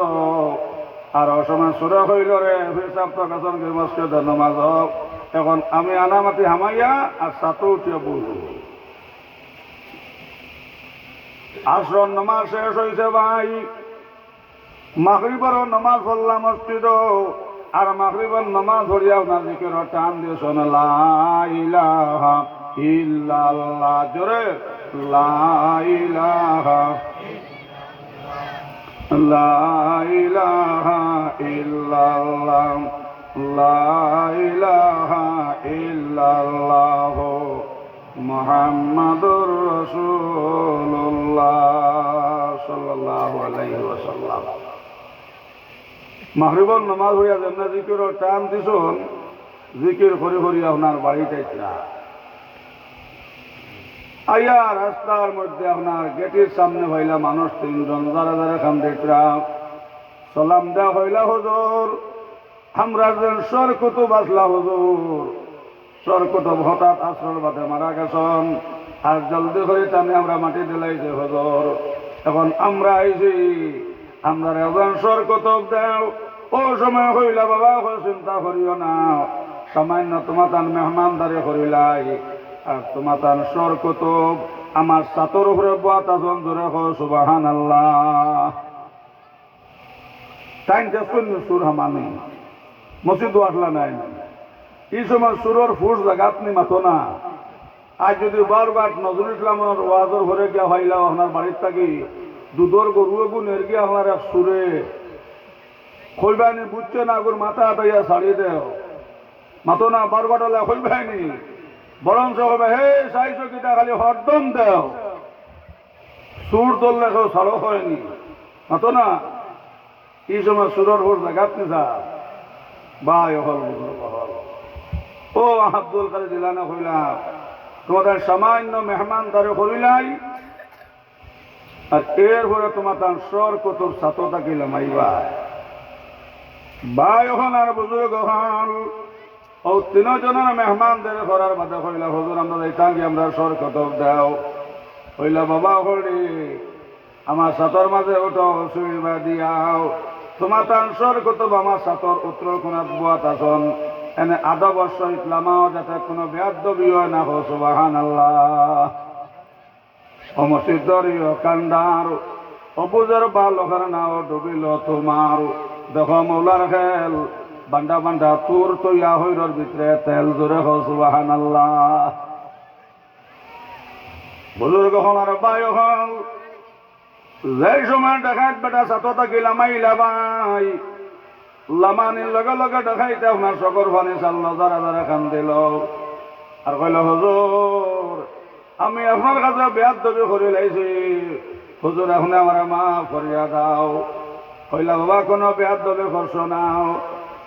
আর অসময় সুরা হইল রে হিসাব তো কাছন গে মসজিদের নামাজ। এখন আমি আনামাতি হামাইয়া আর সাথে উঠিয়া বলব আসর নামাজ শেষ হয়েছে ভাই, মাগরিবের নামাজ পড়লাম মসজিদ আর মাগরিবের নামাজ ধরিয়া আপনার দিকে টান দিয়ে শোনা লা ইলাহা ইল্লাল্লাহ জোরে লা ইলাহা লা ইলাহা ইল্লাল্লাহ লা ইলাহা ইল্লাল্লাহ মুহাম্মাদুর রাসূলুল্লাহ সাল্লাল্লাহু আলাইহি ওয়াসাল্লাম। মাগরিবের নামাজ হইয়া যেমন জিকিরের টাইম দিছুন জিকির করে করে আপনার বাড়িতে আইয়া রাস্তার মধ্যে আপনার গেটের সামনে হইলা মানুষ 3 জন যারা যারা খান দেখরা সালাম দেওয়া হইলা হুজুর আমরা যেন সরকত বাসলা হুজুর সরকত হঠাৎ আসর বাদে মারা গেছেন আর জলদি করে টানে আমরা মাটি দিলাইছে হুজুর। এখন আমরা আইছি আমরা একজন সরকত দেও ও সময় হইলা বাবা চিন্তা করিও না সামান্য তোমার তান মেহমানদারি করিলাই আর তোমার তান সরকত আমার সাতর উপরে বাতাজন ধরে সুবহানাল্লাহ। টাইম দেখুন সুর হামানি মসজিদ আসলা নাই এই সময় সুরের ফুস জায়গা আপনি মাতো না। আজ যদি বারবার নজরুল ইসলামের ওয়াজর ঘরে গিয়া হইলা আপনার বাড়ির থাকি দুধর গরু এগু নের গিয়া আপনার এক সুরে খইবানি বুঝছে না আগুর মাথা হাতাইয়া ছাড়িয়ে দেও মাতো না বারবার হলে খইবাইনি বরং হবে হে চাইছো কিটা খালি হরদম দেও সুর ধরলে কেউ ছাড়ো হয়নি মাতো না। এই সময় সুরের ফুস জায়গা আপনি যা বাই হল ও আব্দুল কাদের জিলানী হইলাম তোমাদের সামান্য মেহমান দ্বারে করিলাই আর এরপরে তোমার তার সর কতর ছাত্র থাকিলাম আইবা বাই হন আর বুজুর্গ হন ও 3 জনের মেহমানদের করার বাদে হইলা হুজুর আমরা যাইতাম কি আমরা সর কত দাও হইলা বাবা হলি আমার ছাত্র মাঝে ওটা অসুবিধা দিয়াও তোমার ট্রান্সফার কত আমার সাতর উত্তর কোনাত বুয়াত আসন এনে আধা বছর ইসলামাও যাতে কোনো বেয়াদবি হয় না হো সুবহানাল্লাহ অমসিদরিও কান্দার অবুজের বালকের নাও ডুবিল তোমার দেখো মৌলার খেল বান্ডা বান্ডা তুর তৈয়া হইরর ভিতরে তেল জোরে হো সুবহানাল্লাহ বুজুর্গ হল আর বাই হল যেই সময় দেখাত বেটা সাততা গিলামাই লামাই লামানির লগে লগে দেখাইতে আপনার সকর ফানি চাল্ল যারা যারা খান দিল আর কইল হুজুর আমি আপনার কাছে বেয়াদবি করে লাইছি হুজুর এখন আমার মাফ করিয়া দাও কইলা বাবা কোনো বেয়াদবি করছো নাও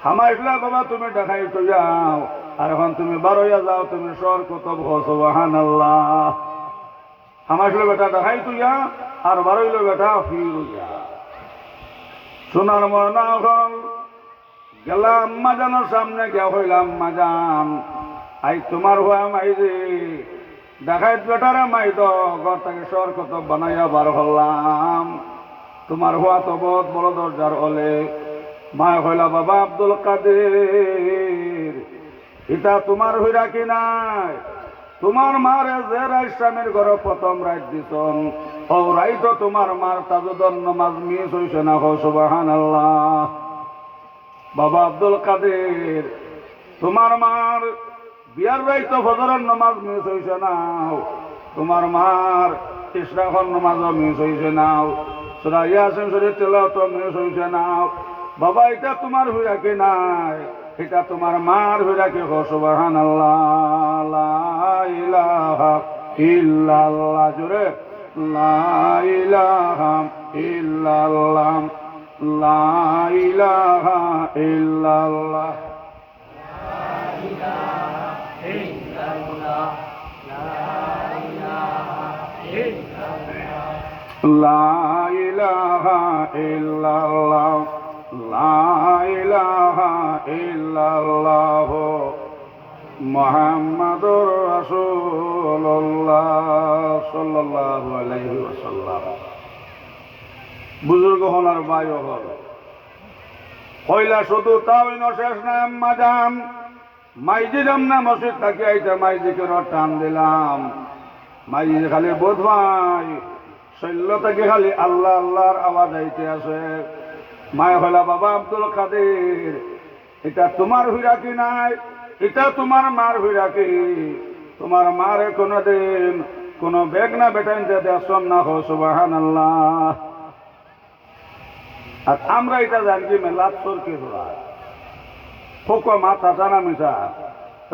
হামাইলা বাবা তুমি দেখাই তো যাও আর এখন তুমি বারোয়া যাও তুমি সর কত সুবহানাল্লাহ হামাইলে বেটা দেখাই তো যা আর বারোইল বেটা ফির যা সোনার মরনা হল গেলাম আম্মা জানোর সামনে গিয়া হইলাম আম্মা জান আই তোমার হওয়া মাই যে দেখাইত বেটারে মাই তো ঘর থেকে সর কত বানাইয়া বার হলাম তোমার হওয়া তো বহুত বড় দরজার হলে মায় হইলা বাবা আব্দুল কাদের এটা তোমার হইরা কি নাই তোমার মারে যে রাইস্বামীর ঘরে প্রথম রাইত দিছন ও রাইত তোমার মার তাজুদর নামাজ মিস হইছে না হো সুবহানাল্লাহ বাবা আব্দুল কাদের তোমার মার বিয়ার রাইত ফজরের নামাজ মিস হইছে না তোমার মার ইশরাকের নামাজও মিস হইছে না সূরা ইয়াসিন শরীফ তেলাওয়াত মিস হইছে না বাবা এটা তোমার হইরা কি নাই এটা তোমার মার হইরা কি হো সুবহানাল্লাহ লা ইলাহা ইল্লাল্লাহ জোরে লা ইলাহা ইল্লাল্লাহ লা ইলাহা ইল্লাল্লাহ লা ইলাহা ইল্লাল্লাহ লা ইলাহা ইল্লাল্লাহ মুহাম্মাদুর রাসূলুল্লাহ সাল্লাল্লাহু আলাইহি ওয়াসাল্লাম বুজুর্গ হলার বায়ু হল কইলা শুধু তাও শেষ না আম্মা জান মাইজিরাম না মসজিদ থাকি আইতে মাইজিকে টান দিলাম মাইজি খালি বোধ ভাই শৈল্য থেকে খালি আল্লাহ আল্লাহর আওয়াজ আইতে আছে মায় হলা বাবা আব্দুল কাদের এটা তোমার হইরা কি নাই এটা তোমার মার হইরা কি তোমার মারে কোনদিন কোন বেগ না বেটাইতে দেশন না হো সুবহানাল্লাহ আর আমরা এটা জানি মেলাত সরকে হওয়া ফোক মাথা জানা মিশা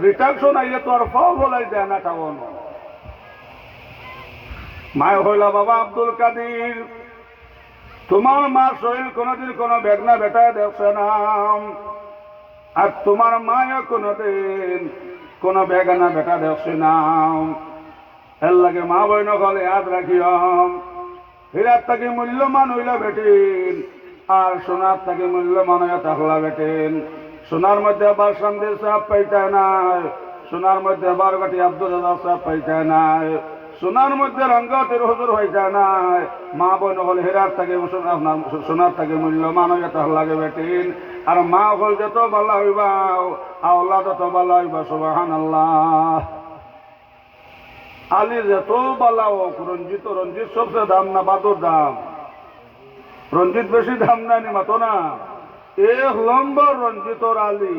রিটাকশন আইলে তো আর ফল বলাই যায় না খাওয়ানো মায় হইলা বাবা আব্দুল কাদের তোমার মার শরীর কোনদিন কোন বেগনা বেটায় দেখছে না আর তোমার মায়ও কোনদিন কোন বেগানা বেটা দেখছে না এর লাগে মা বইন হলে ইয়াদ রাখিম হীরার তাকে মূল্যমান হইলা বেটিন আর সোনার তাকে মূল্যমান হইয়া থাকলা বেটিন সোনার মধ্যে আবার সন্দেহ সাপ পাইতায় নাই সোনার মধ্যে আবার গাটি আব্দুল রাজাক সাপ পাইতায় নাই সোনার মধ্যে রঙ্গতের হুজুর হয়ে যায় না মা বোন হল হীরার থাকে সোনার থাকে মূল্যমান হইয়া তাহলে লাগে বেটিন আর মা হল যত ভালো হইবা আওলাদ তত ভালো হইবা সুবহানাল্লাহ আলী যত ভালো হোক রঞ্জিত রঞ্জিত সবচেয়ে দাম না বাদুর দাম রঞ্জিত বেশি দাম না নি মাতো না এক নম্বর রঞ্জিতর আলী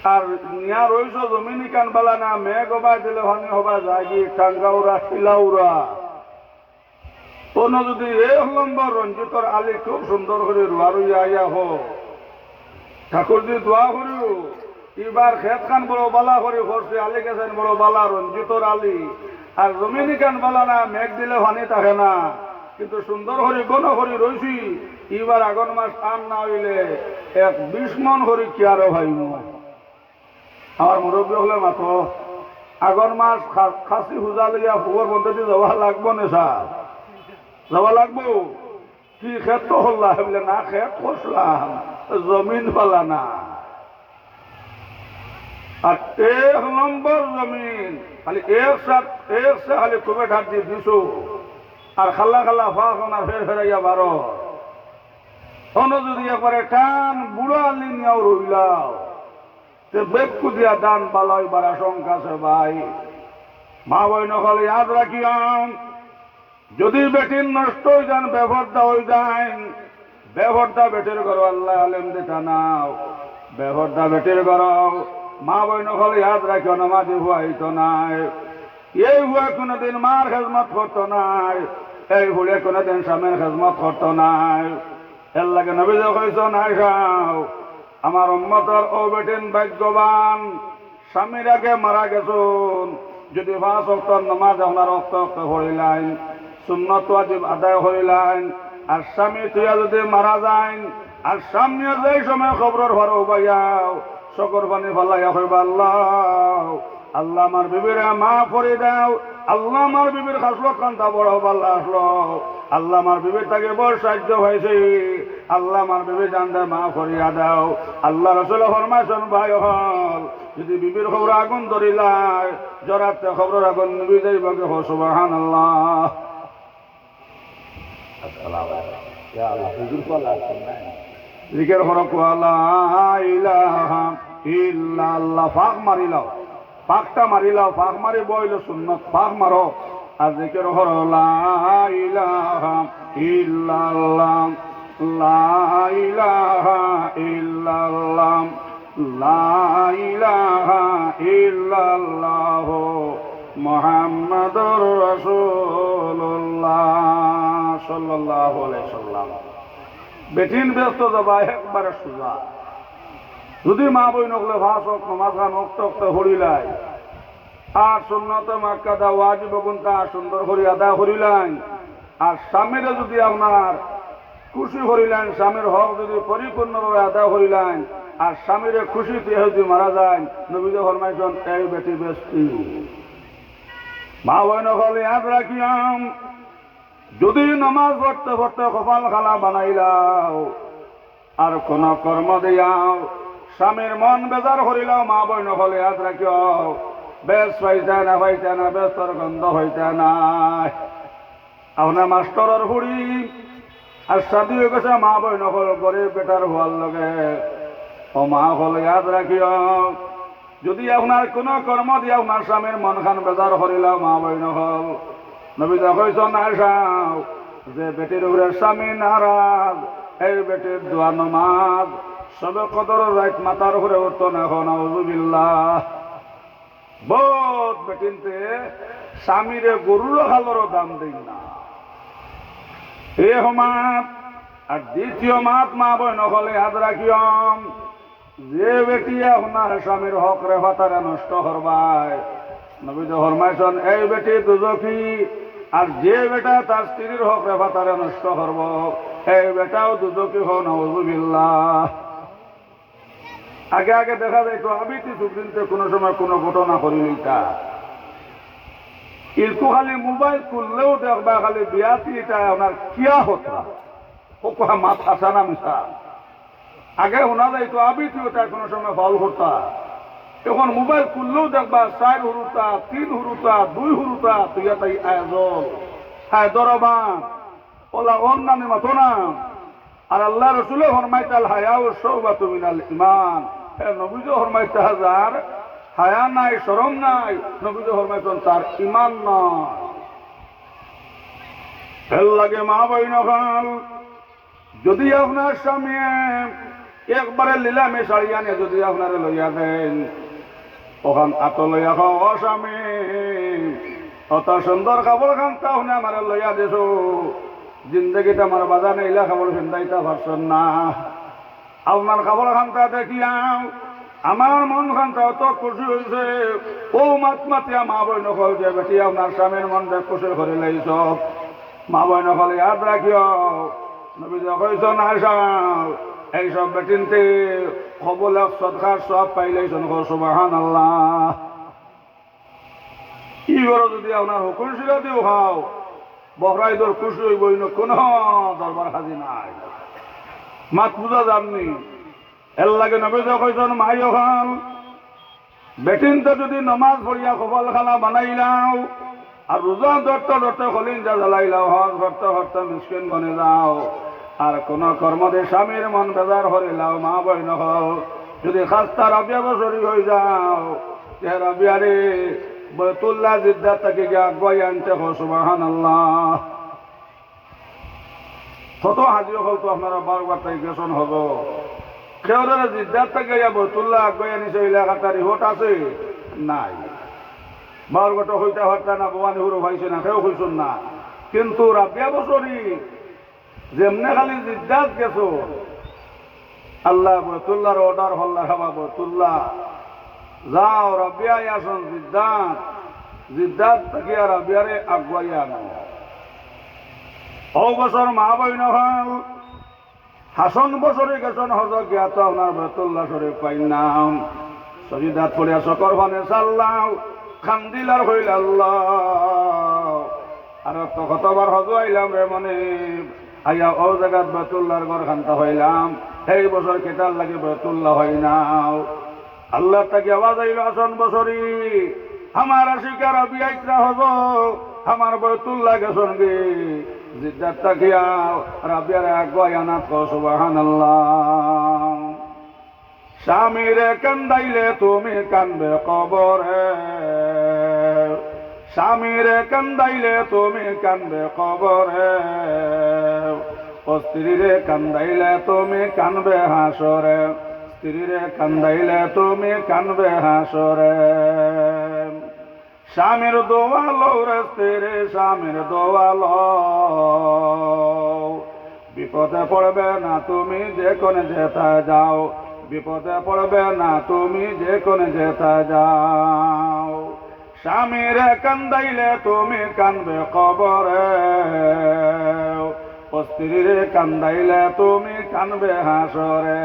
আর নিয়া রইস জমিনি কানবালা না মেঘ হবা দিলে ভানি হবা জাগি টাঙ্গাউরা শিলাউরা কোন যদি এক নম্বর রঞ্জিতর আলী খুব সুন্দর করে রুয়া রুইয়া আইয়া হো ঠাকুর দি দোয়া করিও এবার খেত খান বড় বালা করে করছে আলী গেছেন বড় বালা রঞ্জিতর আলী আর জমিনি কানবালা না মেঘ দিলে ভানি থাকে না কিন্তু সুন্দর হরি গণ হরি রইছি এবার আগন মাস টান না হইলে 20 মন হরি কি আরো ভাই আমার মুরব্বী হলে মাত্র আগর মাস খাসি হুজা লইয়া ফুগর পদ্ধতি যাওয়া লাগবো না স্যার যাওয়া লাগবো কি খেত তো হল্লা বলে না খেত খসলাম জমিন পালা না আর 1 নম্বর জমিন খালি এক সে খালি খুবে ঢাক দিয়ে দিছো আর খাল্লা খাল্লা ফাঁস ফের ফেরাইয়া বারো অন্য যদি একবারে টান বুড়া লিনিয়াও রইলাও তে বেকু দিয়া দান পালাই বার আশঙ্কা আছে ভাই। মা বই নকল ইয়াদ রাখিয়াম, যদি বেটির নষ্ট হয়ে যান ব্যবহারটা হয়ে যায়, ব্যবহারটা বেটির করো আল্লাহ আলেম দিতা নাও, ব্যবহারটা বেটির করো। মা বই নকল ইয়াদ রাখিও নামাজি হুয়াইতো নাই, এই হুয়া কোনোদিন মার খেজমত করতো নাই, এই হুলে কোনোদিন স্বামীর খেজমত করতো নাই। এর লাগে নবী কইছ নাই সাও আমার উম্মতের ও বেটিন ভাগ্যবান, স্বামীর আগে মারা গেছুন যদি 5 ওয়াক্ত নামাজ আপনার রক্ত রক্ত হইলেন, সুন্নত ওয়াজিব আদায় হইলেন, আর স্বামী তুইয়া যদি মারা যায়, আর স্বামী যেই সময় খবরের ঘর উবাইয়াও চকর পানি ফেলাইয়া হইবা আল্লাহ আল্লাহ আমার বিবিরে মা করে দাও, আল্লাহ আমার বিবির খাসলত কান্তা বড় পাল্লা আসলো, আল্লাহ আমার বিবির তাকে বড় সাহায্য হয়েছে, আল্লাহ আমার বিবি জানতে মা করিয়া দাও। আল্লাহ রসুল ফরমাইছেন ভাই হল যদি বিবির খবর আগুন ধরিলায় জরাতে খবরের আগুন নিবি যাইবাকে হো সুবহানাল্লাহ। জিকির হরক লা ইলাহা ইল্লাল্লাহ। ফাঁক মারিলাও, ফাঁকটা মারিলাও, ফাঁক মারি বইল সুন্নত, ফাঁক মারো আর জিকির হর লা ইলাহা ইল্লাল্লাহ, লা ইলাহা ইল্লাল্লাহ, লা ইলাহা ইল্লাল্লাহ মুহাম্মাদুর রাসূলুল্লাহ সাল্লাল্লাহু আলাইহি সাল্লাম। বেটিন ব্যস্ত যাবা একবারে সোজা, যদি মা বই নকলে ভাস হোক নমাজান অক্ত অক্ত হরিলাই আর সুন্নতে মাক্কাদা ওয়াজিব গুনটা সুন্দর করি আদা করিলেন, আর স্বামীরে যদি আপনার খুশি করিলেন, স্বামীর হক যদি পরিপূর্ণভাবে আদা করিলেন, আর স্বামীরে খুশিতে যদি মারা যায়, নবীজি ফরমাইছেন এই বেটি বেস্তি। মা বই নকলে ইয়াদ রাখিয়াম, যদি নামাজ পড়তে পড়তে কপাল খালা বানাইলাও আর কোন কর্ম দিয়াও স্বামীর মন বেজার করিলাও, মা বই নকলে ইয়াদ রাখিও বেশ পাইতে না পাইতে না, ব্যস্তর গন্ধ হইতে নাই। আপনার মাস্টরের হুড়ি আর শাদি হয়ে গেছে, মা বই নকল গরিব বেটার হওয়ার লগে ও মা হল ইয়াদ রাখিও, যদি আপনার কোন কর্ম দিয়ে আপনার স্বামীর মন খান বেজার করিলাও, মা বই নকল নবী কইছেন আসাও যে বেটির উপরে স্বামী নারাজ, এই বেটির দোয়া নমাজ সবে কদর রাত মাতার উপরে উঠতো না। এখন আউযুবিল্লাহ। বহুত বেটিনতে স্বামীরে গরুর হালরও দাম দিই না, এ হমাত। আর দ্বিতীয় মাত মা বই নকলে হাত রাখিয়ম, যে বেটি আপনার স্বামীর হক রে ফাতারে নষ্ট করবায়, নবী ফরমাইছেন এই বেটি দুজখী। আর যে বেটা তার স্ত্রীর হক রে ফাতারে নষ্ট করব, এই বেটাও দুজখী হন। নাউযুবিল্লাহ। আগে আগে দেখা যায় তো আবিতি সুপ্রিমতে কোনো সময় কোনো ঘটনা করিলিটা কিন্তু খালি মোবাইল খুললেও দেখবা খালি বিয়াতি এটা আপনার কিয়া হতা কোকা মাত আসা না মিশা। আগে শোনা যায় তো আবিতি ওটা কোনো সময় ফাউল হতা, এখন মোবাইল খুললেও দেখবা 4 হুরুতা 3 হুরুতা 2 হুরুতা তুই তাই আয়োজন হ্যাঁ দরবান ওলা অন্যান্য মতো না। আর আল্লাহ রসুলে ফরমাইতাল হায়াউ শাওবাতু মিনাল ঈমান, নবীজি ফরমাইতে হাজার হায়া নাই শরম নাই, নবীজি ফরমাইছেন তার ঈমান নয়। এর লাগে মা বইন হল যদি আপনার স্বামী একবারে লীলামে সারিয়া নিয়ে যদি আপনারে লইয়া দেন, ওখান আত লইয়া খাও অস্বামী অত সুন্দর কাপড় খান তাহলে আমার লইয়া দিছ, জিন্দগিটা আমার বাজানে ইলা কাপড় ফিন্দাইতা পারছেন না। আপনার কাপড় খানটা দেখিয়াও আমার মন খানটা অত খুশি হয়েছে। ও মাত মাতিয়া মা বই নকল যে বেটি আপনার স্বামীর মন দেখ খুশি করে লাইছ, মা বই নকল ইয়াদ রাখিও নবী কইছেন আসাও এইসব বেটিনতে কবল সদকার সব পাইলেছেন। সুবহানাল্লাহ। কি করো যদি আপনার হুকুম শিলা দিও খাও বহরাইদর খুশি হইবই না, কোন দরবার হাজি নাই, মাত বুঝা যাননি। এর লাগে নবী কইছেন মাইও খান বেটিনতে যদি নমাজ পড়িয়া কপাল খানা বানাইলাও আর রোজা ধরতে ধরতে খলিঞ্জা জ্বালাইলাও, হজ ধরতে ধরতে মিসকিন বনে যাও, আর কোন কর্মদে স্বামীর মন বেজার হরিলাও মা বই নহল যদি খাস্তা রাবিয়া বছরী হয়ে যাও যে রাবিয়ারে বৈতুল্লাহ জিদ্দার তাকে গিয়ে আগুয়াই আনতে হো সুবহানাল্লাহ। কত হাজি হল তো আপনারা বারবার তাই গেছন হব কেউ ধরে জিদ্দার থেকে গিয়া বৈতুল্লাহ আগুয়াই আনিছে এলাকাটা রিহট আছে নাই বারগত হইতে হত্যা না ভবানী হুরু ভাইছে না কেউ হইছুন না কিন্তু রাবিয়া বছরী যেমনে খালি জিদ্দাত গেছো আল্লাহ বৈতুল্লাহর অর্ডার হল্লা খাবা বৈতুল্লাহ যাও রাবিয়াই আসুন জিদ্দাত জিদ্দাত থাকিয়া রাবিয়ারে আগুয়াই আনো। ও বছর মা বইন হল হাসন বছরে গেছন হজ গিয়া তো আপনার বৈতুল্লাহ শরীফ পাই নাম সজিদাত পড়িয়া সকর ভানে চাল্লাও খান্দিলার হইল আল্লাহ আর তো কতবার হজ আইলাম রে মনে আইয়া ও জায়গাত বৈতুল্লাহর ঘর খান্তা হইলাম এই বছর কেটার লাগে বৈতুল্লাহ হয় নাও আল্লাহ তাকে আওয়াজ আইল আসন বছরী আমার আশিকার বিয়াইতরা হব আমার বৈতুল্লাহ গেছন গে জিদ্দাত তাকিয়া রাবিয়ার আগুয়াই আনাত কও সুবহানাল্লাহ। স্বামীরে কান্দাইলে তুমি কানবে কবরে স্বামীরে কান্দাইলে তুমি কানবে কবরে ও স্ত্রীরে কান্দাইলে তুমি কানবে হাসরে স্ত্রীরে কান্দাইলে তুমি কানবে হাসরে। স্বামীর দোয়া লও রে স্ত্রী স্বামীর দোয়া লও বিপদে পড়বে না তুমি যে কোনে যেতে যাও বিপদে পড়বে না তুমি যে কোনে যেতে যাও। স্বামীরে কান্দাইলে তুমি কানবে কবরে ও স্ত্রীরে কান্দাইলে তুমি কানবে হাসরে।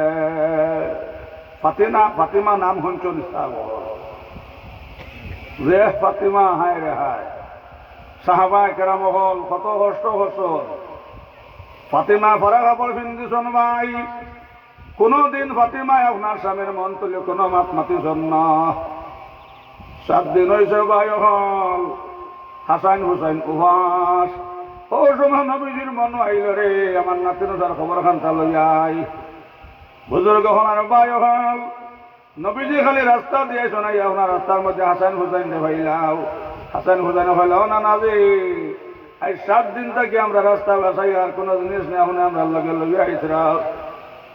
ফাতিমা নাম শুনছুন রে ফাতিমা হায় রে হায় সাহাবা কেরাম হল কত কষ্ট হসল ফাতিমা ফরা কাপড় পিন্দিছন ভাই কোনদিন ফাতিমায় আপনার স্বামীর মন তুলে কোনো মাত মাতিছন না 7 দিন হয়েছে ভাই হল হাসান হুসাইন উহাস ও সময় নবীজির মন আইল রে আমার নাতিন তার খবর খান্তা লইয়াই বুজুর্গ হলার ভাই হল নবীজি খালি রাস্তা দিয়ে শোনাই আপনার রাস্তার মধ্যে হাসান হুসাইন রে ভাইলাও হাসান হুসাইন হইলাও না নাজি এই 7 দিন থেকে আমরা রাস্তা বাসাই আর কোনো জিনিস নেই এখন আমরা লগে লগে আইসরা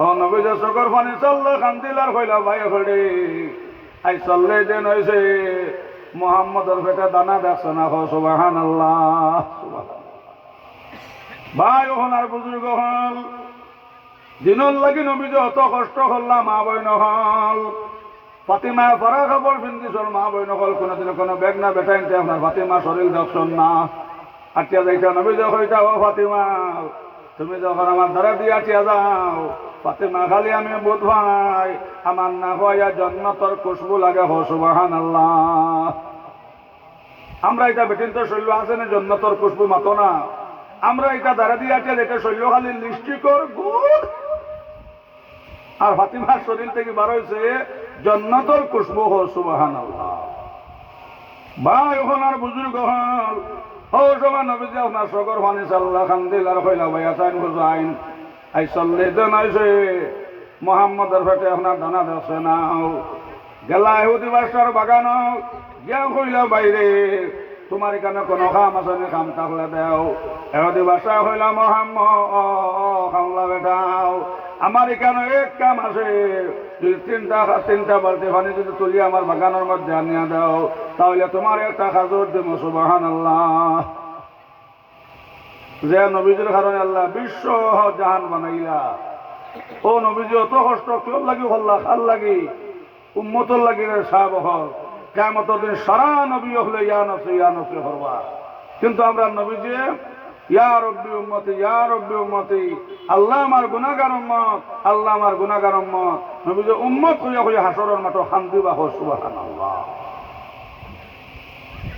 ও নবীজি চকর পানি চললো খান্দিলার হইলাও ভাই হরে আই চললে দিন হয়েছে মোহাম্মদর পেটে দানা দেখছে না সুবহানাল্লাহ ভাই ওখান আর বুজুর্গ হল দিনর লাগি নবীজি অত কষ্ট করলাম মা বই নহল ফাতিমা ফরা খবর পিন্দিছল মা বই নহল কোনোদিন কোনো বেগ না বেটাইনতে আপনার ফাতিমা শরীর দেখছন না আটিয়া যাইতে নবীজি হইতা ও ফাতিমা তুমি যখন আমার দ্বারা দিয়ে আটিয়া যাও ফাতিমা খালি আমি বোধ ভাই আমার না হইয়া জন্নতর খুশবু লাগে হো সুবহানাল্লাহ। আমরা এটা বেটিন তো শৈল্য আছে না জন্নতর খুশবু মাতো না আমরা এটা দ্বারা দিয়ে আটিয়া এটা শৈল্য খালি লিস্টিকর গুড় আর ফাতিমার শরীর থেকে বার হয়েছে জন্নতর খুশবু হো সুবহানাল্লাহ। ভাই ওখান আর বুজুর্গ হল ও সময় নবীজি আপনার সগর ফানি সাল্লাহ খান্দিল আর হইলা ভাই আসাইন হুসাইন আই চল্লে দেন আইছে মোহাম্মদের ফেটে আপনার দানা দেখছে নাও গেলা ইহুদি বাসার বাগান গিয়া হইলা বাইরে তোমার এখানে কোনো খাম আছে নি খাম থাকলে দেও ইহুদি বাসা হইলা মোহাম্মদ খামলা বেটাও আমার এখানে এক কাম আছে যদি তিনটা বালতি পানি যদি তুলি আমার বাগানের মধ্যে আনিয়া দাও তাহলে তোমার একটা খাজর দেব সুবহানাল্লাহ। যে নবীজির কারণে আল্লাহ বিশ্ব জাহান বানাইলা ও নবীজি অত কষ্ট কেউ লাগি হল্লা খাল লাগি উম্মতর লাগি রে সাহেব হল কিয়ামতের দিন সারা নবী হলে ইয়া নফসি হরবা কিন্তু আমরা নবীজি ইয়া রব্বি উম্মতি আল্লাহ আমার গুনাহগার উম্মত আল্লাহ আমার গুনাহগার উম্মত নবীজি উম্মত হইয়া হইয়া হাসরের মাঠে খান্দিবা হো সুবহানাল্লাহ।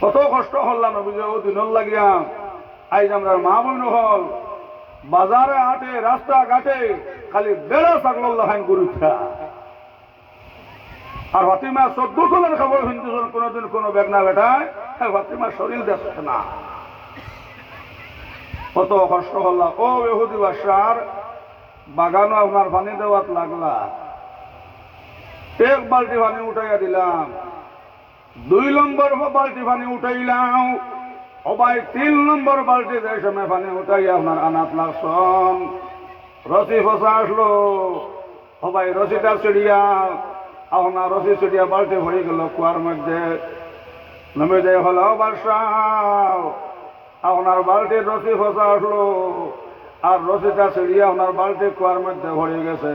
কত কষ্ট হল্লা নবীজি ও দিনর লাগিয়া আইজ আমরা মা বোন হল বাজারে হাটে রাস্তা ঘাটে খালি বেড়া ছাগল খান গরুটা আর ফাতিমা 14 জনের খবর হিন্দুজন কোনোদিন কোনো বেগ না বেটায় ফাতিমার শরীর দেখছে না কত কষ্ট হল্লা ও ইহুদি বাদশার বাগানও আপনার পানি দেওয়াত লাগলা, এক বালতি পানি উঠাইয়া দিলাম, 2 নম্বর বালতি পানি উঠাইলাম, সবাই 3 নম্বর বালতি যে সময় পানি উঠাইয়া আপনার আনাত লাগছন, রসি ফসা আসলো, সবাই রসিটা চড়িয়া আপনার রসি চড়িয়া বালতি ভরে গেল কুয়ার মধ্যে, নেমে যায় হলো বাদশাহ, আপনার বালতির রসি ফসা আসলো, আর রসিটা চড়িয়া আপনার বালতি কুয়ার মধ্যে ভরে গেছে।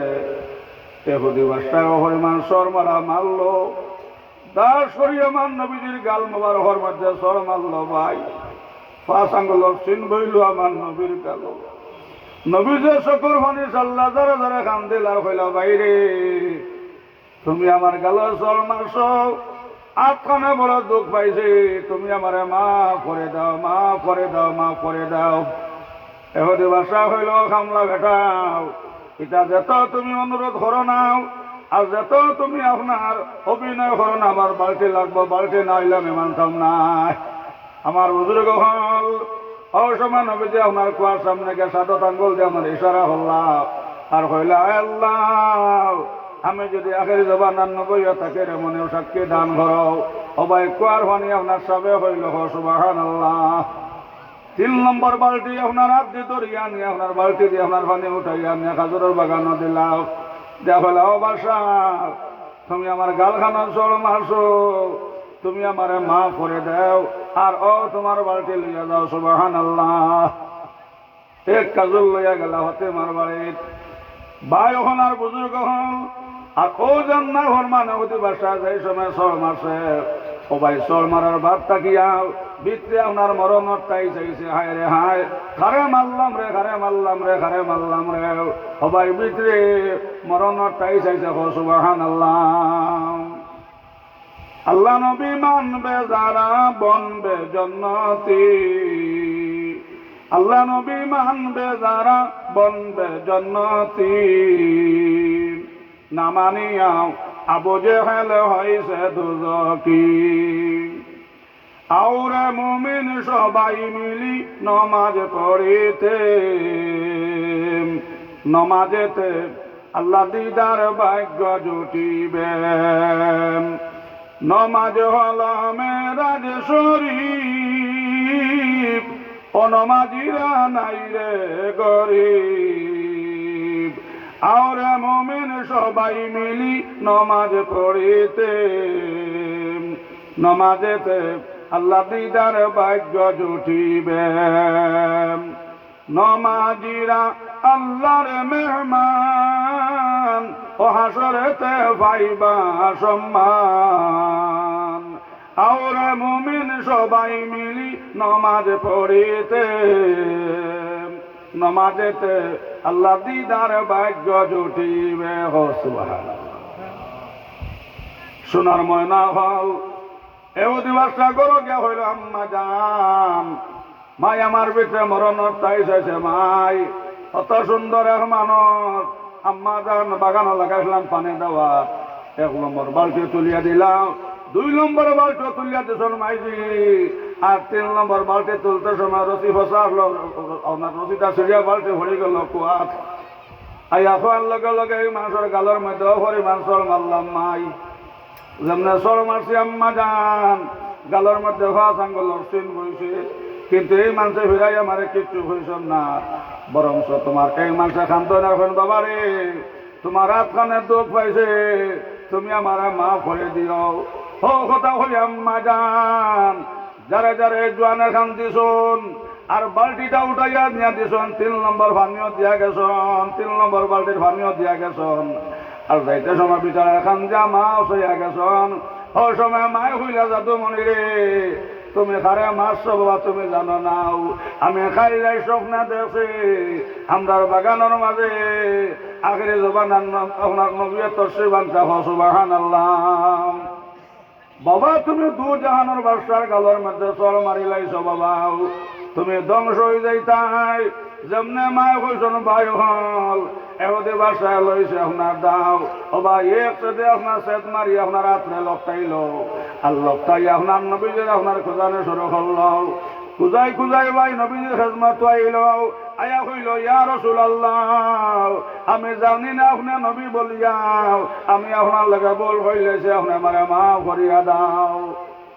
এহুদি বাদশাহ হরিমান সর মারা মারলো, দাস করিয়া মান নবীজির গাল মাবার হর মধ্যে সর মারলো, ভাই 5 আঙ্গুল চিন বইল আমার নবীর গাল। নবীজে চকুর পানি চাল্লা যারা যারা খান দিলার হইল, বাইরে তুমি আমার গাল সর মারছ, আটখানে বড় দুঃখ পাইছে, তুমি আমারে মাফ করে দাও, মাফ করে দাও, মাফ করে দাও। এহুদি বাদশাহ হইল, খামলা বেটাও, এটা যেত তুমি অনুরোধ করো নাও, আর যেত তুমি আপনার অভিনয় করো না, আমার বালতি লাগবো, বালতি না হইলে আমি মানতাম না। আমার বুজুর্গ হল অসময় নবীজি আপনার কুয়ার সামনে গিয়ে 7 আঙ্গুল দিয়ে আমার ইশারা হল্লা, আর হইলা আল্লাহ, আমি যদি আখেরি জবান নবইয়া তাকে রে মনেও সাক্ষী দান করো, সবাই কুয়ার পানি আপনার সবে হইল সুবহানাল্লাহ। 3 নম্বর বালতি আপনার হাত দিয়ে ধরিয়া নিয়ে আপনার বালতি দিয়ে আপনার পানি উঠাইয়া নিয়ে খাজুরের বাগানও দিলাম, দেখলা ও বাদশাহ, তুমি আমার গালখানা চল মারছো, তুমি আমার মাফ করে দাও, আর ও তোমার বালতি লইয়া যাও সুবহানাল্লাহ। এক কাজল লইয়া গেলা হতে মার বাড়িত, ভাই হন আর বুজুর্গ হন, আর ও জান্না হর মানে হতে বাদশাহ যাই সময় সর মারছে, ও ভাই সর মারার ভাব তাকিয়া ভিতরে আপনার মরণর তাই চাইছে, হায় রে হায়, খারে মারলাম রে, খারে মারলাম রে, খারে মারলাম রে, সবাই ভিতরে মরণর তাই চাইছে সুবহানাল্লাহ। আল্লাহ নবী মানবে যারা বনবে জান্নাতি, আল্লাহ নবী মানবে যারা বনবে জান্নাতি, না মানিয়া আবু জেহেল হইছে দুজকি। আওরে মুমিন সবাই মিলি নমাজ পড়িতে, নমাজেতে আল্লাহ দিদার ভাগ্য জুটিবে। নমাজ হল মেরাজ শরীফ, ও নমাজিরা নাই রে গরিব। আওরে মুমিন সবাই মিলি নমাজ পড়িতে, নমাজেতে আল্লাহ দিদার ভাগ্য জুটিবে। নমাজিরা আল্লাহর মেহমান, ও হাসরেতে পাইবা সম্মান। আওরে মুমিন সবাই মিলি নমাজ পড়িতে, নমাজেতে আল্লাহ দিদার ভাগ্য জুটিবে সুবহানাল্লাহ। সোনার ময়না হল এও দিবসটা গরো গিয়া হইল আম্মা জান, মাই আমার ভিতরে মরণর তাই চাইছে, মাই অত সুন্দর এক মানুষ, আম্মা জান বাগানও লাগাইছিলাম পানি দেওয়ার, 1 নম্বর বালতি তুলিয়া দিলাম, 2 নম্বর বালতি তুলিয়া দিয়েছেন মাইজি, আর 3 নম্বর বালতি তুলতে সময় রসি ফসা আসলো, আপনার রসিটা সিরিয়া বালতি ভরে গেল কুয়াত। আইয়া খোয়ার লগে লগে এই মানুষের গালের মধ্যে পরিমাণ সর মারলাম, মাই যেমন সর মারছি আম্মা জান, গালের মধ্যে 5 আঙ্গুল চিন বইছে, কিন্তু এই মানুষে ফিরাই আমার কিচ্ছু হয়েছ না, বরং তোমার এই মানুষে খান্ত রাখেন, বাবা রে তোমার হাতখানে দুঃখ পাইছে, তুমি আমার মাফ করে দিও। হো কথা হই আম্মা জান, যারা যারা জোয়ানে খান দিছুন, আর বালতিটা উঠাইয়া নিয়ে দিছুন, 3 নম্বর পানিও দিয়া গেছন, 3 নম্বর বালতির পানিও দিয়া গেছন, আর যাইতে সময় বিচার খান যা মাও হইয়া গেছন। ও সময় মায় হইলা যাদু মনি রে, তুমি খারে মারছো বাবা, তুমি জানো নাও, আমি খাই যাই স্বপ্নে দেখছি আমরার বাগানের মাঝে আখেরি জবান আপনার নবী তসরিফ আনতা সুবহানাল্লাহ। বাবা তুমি 2 জাহানের বাদশার গালের মধ্যে চল মারি লাইছো বাবা, তুমি ধ্বংস হয়ে যাইতাই, যেমনে মায় কইছন ভাই হল, এহদি বাদশাহ লইছে আপনার দাও, ও ভাই একসাথে আপনার সেদ মারি আপনার হাতরে লকটাইল, আর লকটাই আপনার নবীজির আপনার খোঁজানো শুরু করল, খুঁজাই খুঁজাই ভাই নবীজির খেজমত আইল, আয়া হইল ইয়া রাসূলুল্লাহ আমি জানি না আপনি নবী বলিয়াও আমি আপনার লগে বল হইলেছে আপনি আমারে মাফ করিয়া দাও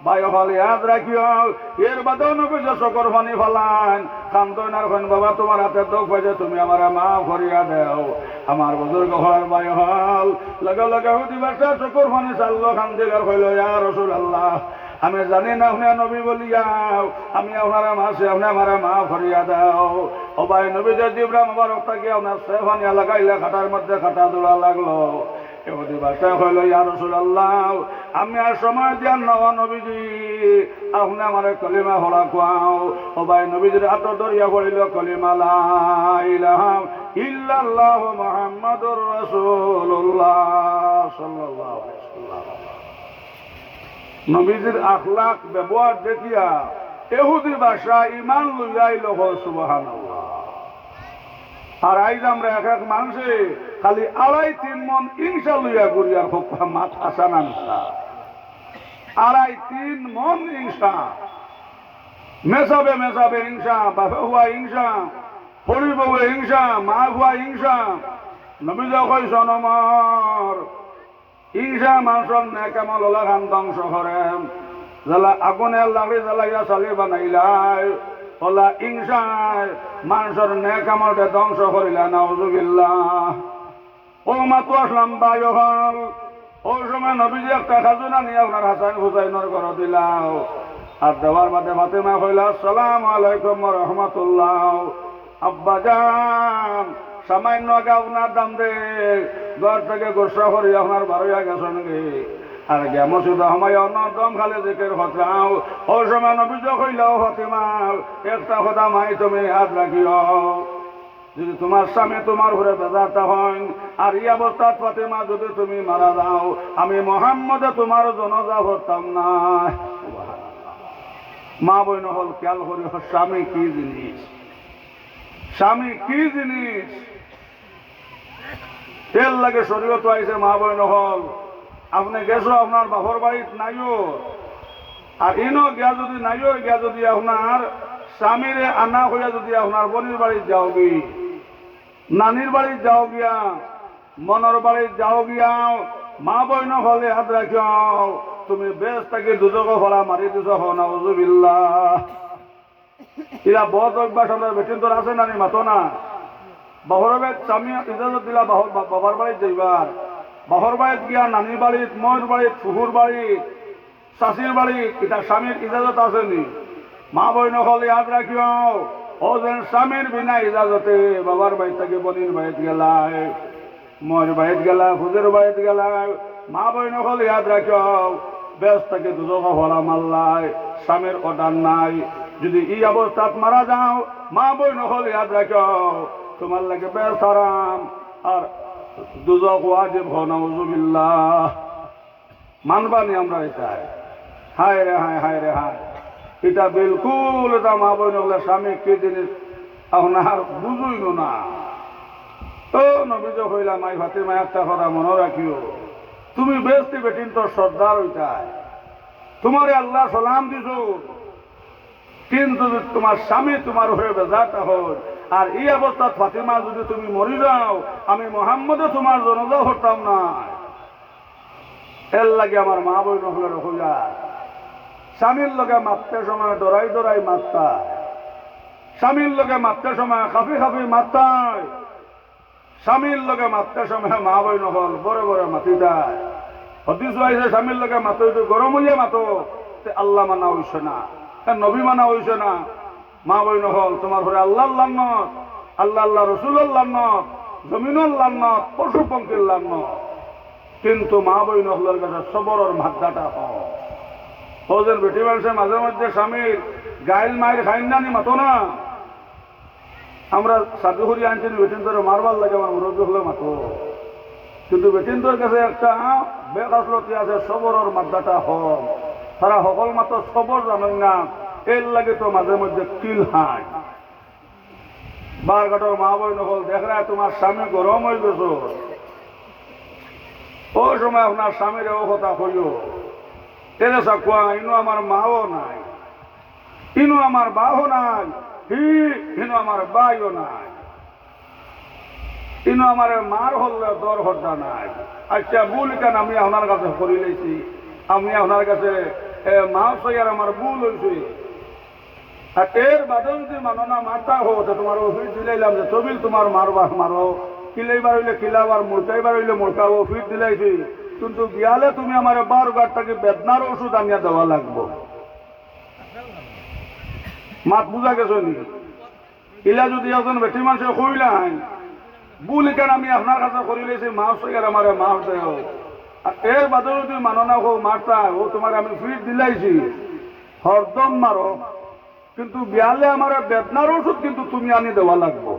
ভাই হল ইয়াদ রাখিও এর বাদেও নবী যে চকর পানি ফেলান কান্দনার খান বাবা তোমার হাতে দুঃখ পাইছে তুমি আমারে মাফ করিয়া দাও আমার বুজুর্গ হল ভাই হল লগে লগে হইতে বাসা চকর পানি চাললো কান্দিলার হইল ইয়া রাসূলুল্লাহ আমি জানি না আপনি নবী বলিয়াও আমি আপনারা মাসে আপনি আমার মা ভরিয়া দাও ও ভাই নবী যে জিব্রাইল মুবারক থেকে আপনার সেফানিয়া লাগাইলে খাটার মধ্যে খাটা দোলা লাগলো এমনি বাসা হইল ইয়া রাসূলুল্লাহ আমি আর সময় দিয়ান নওয়া নবীজি আপনি আমার কলিমা হলা কোয়াও ও ভাই নবীজির হাত ধরিয়া পড়িল কলিমা লা ইলাহা ইল্লাল্লাহু মুহাম্মাদুর রাসূলুল্লাহ সাল্লাল্লাহু আলাইহি ওয়াসাল্লাম নবীজির আখলাক ব্যবহার দেখিয়া ইহুদি ভাষা ইমান লইয়াইল সুবহানাল্লাহ আর আইজ আমরা এক এক মানুষে খালি 2.5-3 মন ইনশা লইয়া করিয়া খুব মাথা সানানসা 2.5-3 মন ইনশা মেসাবে মেসাবে ইনশা বাবা হুয়া ইনশা পরিবারে ইনশা মা হুয়া ইনশা নবীজি কইছেন আমার ইনশা মানুষের নেকামল লাগান ধ্বংস করে জ্বালা আগুনের লাগি জ্বালাইয়া চালি বানাইলাই ওলা ইনশায় মানুষের নেকামলটা ধ্বংস করিলা নাউজুবিল্লাহ ও মাতু আসলাম ভাই হল ওই সময় নবীজি একটা খাজুনা নিয়ে আপনার হাসান হুসাইনের ঘর দিলাও আর দেওয়ার বাদে ফাতেমা কইলা আসসালামু আলাইকুম ওয়া রাহমাতুল্লাহ আব্বা জান সামান্য আগে আপনার দাম দে ঘর থেকে গোসা করি আপনার বারোয়া গেছেন গে আর গে মসজিদ সময় অন্য দম খালে জিকির হতাও ওই সময় নবীজ কইলাও ফাতেমা একটা কথা মাই তুমি হাত রাখিও যদি তোমার স্বামী তোমার ঘরে বেজারটা হয় আর এই অবস্থাত ফাতেমা যদি তুমি মারা যাও আমি মুহাম্মদে তোমার জনজা হতাম না মা বইন হল খেয়াল করি স্বামী কি জিনিস স্বামী কি জিনিস তেল লাগে শরীয়ত আইছে মা বইন হল আপনি গেছো আপনার বাপর বাড়িত নাইও আর ইনো গিয়া যদি নাইও গিয়া যদি আপনার স্বামীরে আনা হইয়া যদি আপনার বোনের বাড়িত যাও গি নানির বাড়িত যাও গিয়া মনের বাড়িত যাও গিয়া মা বইন হলে হাত রাখিও তুমি বেশ তাকে দুজক ফলা মারি দিছ নাউজুবিল্লাহ এরা বহুত অভ্যাস আমরা বেটিন তোর আছে নানি মাতো না বাহর বাড়িত স্বামী ইজাজত দিলা বাবার বাড়িত যাইবার বাহর বাড়িত গিয়া নানির বাড়িত ময়ের বাড়িত ফুহুর বাড়িত শাশির বাড়িত এটা স্বামীর ইজাজত আসেনি মা বইন হল ইয়াদ রাখিও ও যেন স্বামীর বিনা ইজাজতে বাবার বাড়িত থেকে বোনের বাড়িত গেলায় ময়ের বাড়িত গেলা ফুজের বাড়িত গেলায় মা বইন হল ইয়াদ রাখিও বেশ থেকে দুজক ফলা মাল্লায় স্বামীর অর্ডার নাই যদি এই অবস্থাত মারা যাও মা বইন হল ইয়াদ রাখিও তোমার লাগে বেশ আরাম আর দুজক ওয়াজিব হও নাউজুবিল্লাহ মানবানি আমরা এটাই হায় রে হায় হায় রে হায় এটা বিলকুল এটা মা বইন হলে স্বামী কি জিনিস আপনার বুঝইল না ও নবীজ হইলা মাই ফাতেমা একটা কথা মনে রাখিও তুমি বেশি বেটিন তোর সর্দার ওইটাই তোমারে আল্লাহ সালাম দিছ কিন্তু তোমার স্বামী তোমার হয়ে বেজারটা হয় আর এই অবস্থাত ফাতেমা যদি তুমি মরি যাও আমি মুহাম্মদে তোমার জনজা হতাম না এর লাগে আমার মা বই নহলে রহা স্বামীর লগে মারতে সময় ডরাই ডরাই মারতা স্বামীর লগে মারতে সময় খাফি খাফি মারতায় স্বামীর লগে মারতে সময় মা বই নহল বড় বড় মাতি দেয় হদিস আইসে স্বামীর লগে মাতো গরম হইয়া মাতো আল্লাহ মানা হইছে না নবী মানা হইছে না মা বই নহল তোমার ঘরে আল্লাহর লান্নত আল্লাহ আল্লাহ রসুলের লান্নত জমিনের লান্নত পশু পঙ্খির লান্নত কিন্তু মা বই নহলের কাছে সবরের ভাগ্যাটা হজের বেটি মানুষের মাঝে মধ্যে স্বামীর গাইল মায়ের খাইন না নি মাতো না আমরা সাধু হরি আনছি বেটিন তোর মারবার লাগে আমার মুরব্বী হলে মাতো কিন্তু বেটিন তোর কাছে একটা বেকাসলতি আছে সবরের মাদ্দাটা হল তারা সকল মাত্র সবর জানেন না এর লাগে তো মাঝে মধ্যে কিল হাই বারঘাটর মা বই নকল দেখ রা তোমার স্বামী গরম হয়ে গেছ ওই সময় আপনার স্বামীর ও কথা কইও এর কোয়া ইনো আমার মাও নাই ইনো আমার বাও নাই হি ইনো আমার বাইও নাই, ইনো আমার মার হলে দর হড্ডা নাই। আচ্ছা ভুল কেন আমি আপনার কাছে করি লাইছি, আমি আপনার কাছে মা সইয়ার আমার ভুল হয়েছে। আর এর বাদে যদি মানো না মারতা হতো তোমার অফিস দিলাইলাম যে তবিল তোমার মারবার মারো, কিলাইবার হইলে কিলাবার, মুরকাইবার হইলে মুরকাবো, অফিস দিলাইছি। কিন্তু বিয়ালে তুমি আমার 12 গাঁট থেকে বেদনার ওষুধ আনিয়া দেওয়া লাগবো। মাত বুঝা গেছ নি? ইলা যদি একজন বেটি মানুষে কইলাই ভুল কেন আমি আপনার কাছে করি লেছি মা সইয়ার আমার মাফ দেও। আর এর বাদে যদি মানো না হো মারতা ও তোমার আমি ফিট দিলাইছি হরদম মারো, কিন্তু বিয়ালে আমার বেদনার ওষুধ কিন্তু তুমি আনি দেওয়া লাগবো।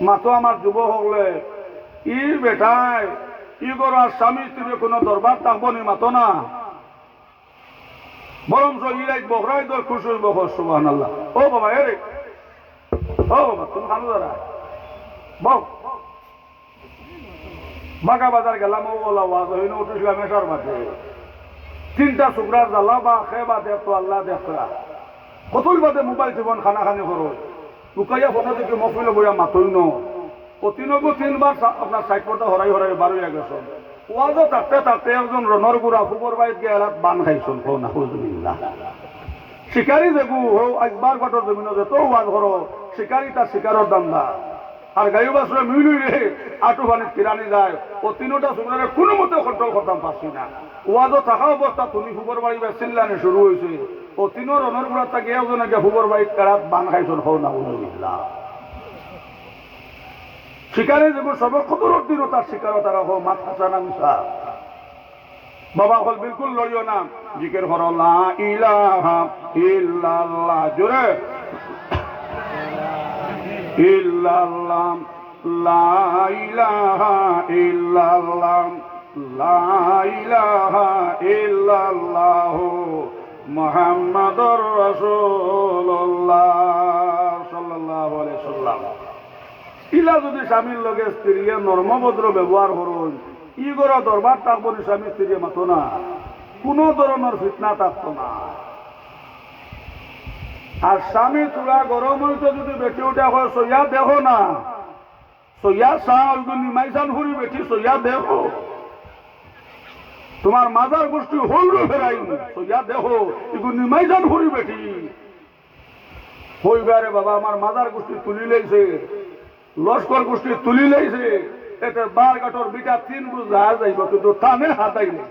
মাতো আমার যুবক হলে ই বেটায় ই করার স্বামী স্ত্রী কোনো দরবার থাকবো নি মাতো না, বরং ইলাই বকরাই দর খুশি হইব। সুবহানাল্লাহ। ও বাবা এরে, ও বাবা তুমি খানো দাঁড়া বক। বাগা বাজার গেলাম ওলা ওয়াজ হইন উঠেছিলাম এসার মাঠে, 3টা শুক্রার জ্বালা বা খে বা দেখতো আল্লাহ দেখরা কতই বাদে মোবাইল জীবন খানা খানি করো লুকাইয়া ফটো দেখে মফিলে বইয়া মাতই ন ও 3বার আপনার সাইডপটা হরাই হরাই বারোয়া গেছেন। ওয়াজও থাকতে থাকতে একজন রনর গুড়া ফুবর বাইত গিয়ে এলাত বান খাইছেন। শিকারি দেখু হো একবার ঘটর জমিন যে তো ওয়াজ করো শিকারি তার শিকারের দান্দা আর গাই বাসরে মিলুই রে আটু পানির কিরানি যায়। ও 3টা শুক্রারে কোনো মতে কন্ট্রোল করতাম পারছি না। ওয়াজও থাকা অবস্থা তুমি ফুবর বাড়ি বা চিল্লানি শুরু হয়েছে। ও 3 রনর গুড়া তাকে একজনে গিয়ে ফুবর বাইত এলাত বান খাইছেন। হো না শিকারে দেখো সব কতর দিন তার শিকারও তারা হো মাত হাসা না মিশা বাবা হল বিলকুল লইও না। জিকের হর লা ইলাহা ইল্লাল্লাহ জোরে ইল্লাল্লাহ লা ইলাহা ইল্লাল্লাহ লা ইলাহা ইল্লাল্লাহ মুহাম্মাদুর রাসূলুল্লাহ সাল্লাল্লাহু আলাইহি সাল্লাম। ইলা যদি স্বামীর লগে স্ত্রী নর্মভদ্র ব্যবহার করুন ই গড়া দরবার থাকবো স্বামী স্ত্রী মাতো না, কোন ধরনের ফিতনা থাকতো না। আর স্বামী চূড়া গরম হইতে যদি বেটি উঠা হয় সইয়া দেখো না, সইয়া চাও নিমাইসান ফুরি বেটি সইয়া দেখো, তোমার মাজার গোষ্ঠী হল ফেরাই সইয়া দেখো এগুলো নিমাইসান ফুরি বেটি হইবারে বাবা আমার মাজার গোষ্ঠী তুলি লাইছে, লস্কর গোষ্ঠী তুলি লাইছে, এতে 12 গাঁটর বিটা 3 গুজ যাইব কিন্তু থানে হাতাই নেই।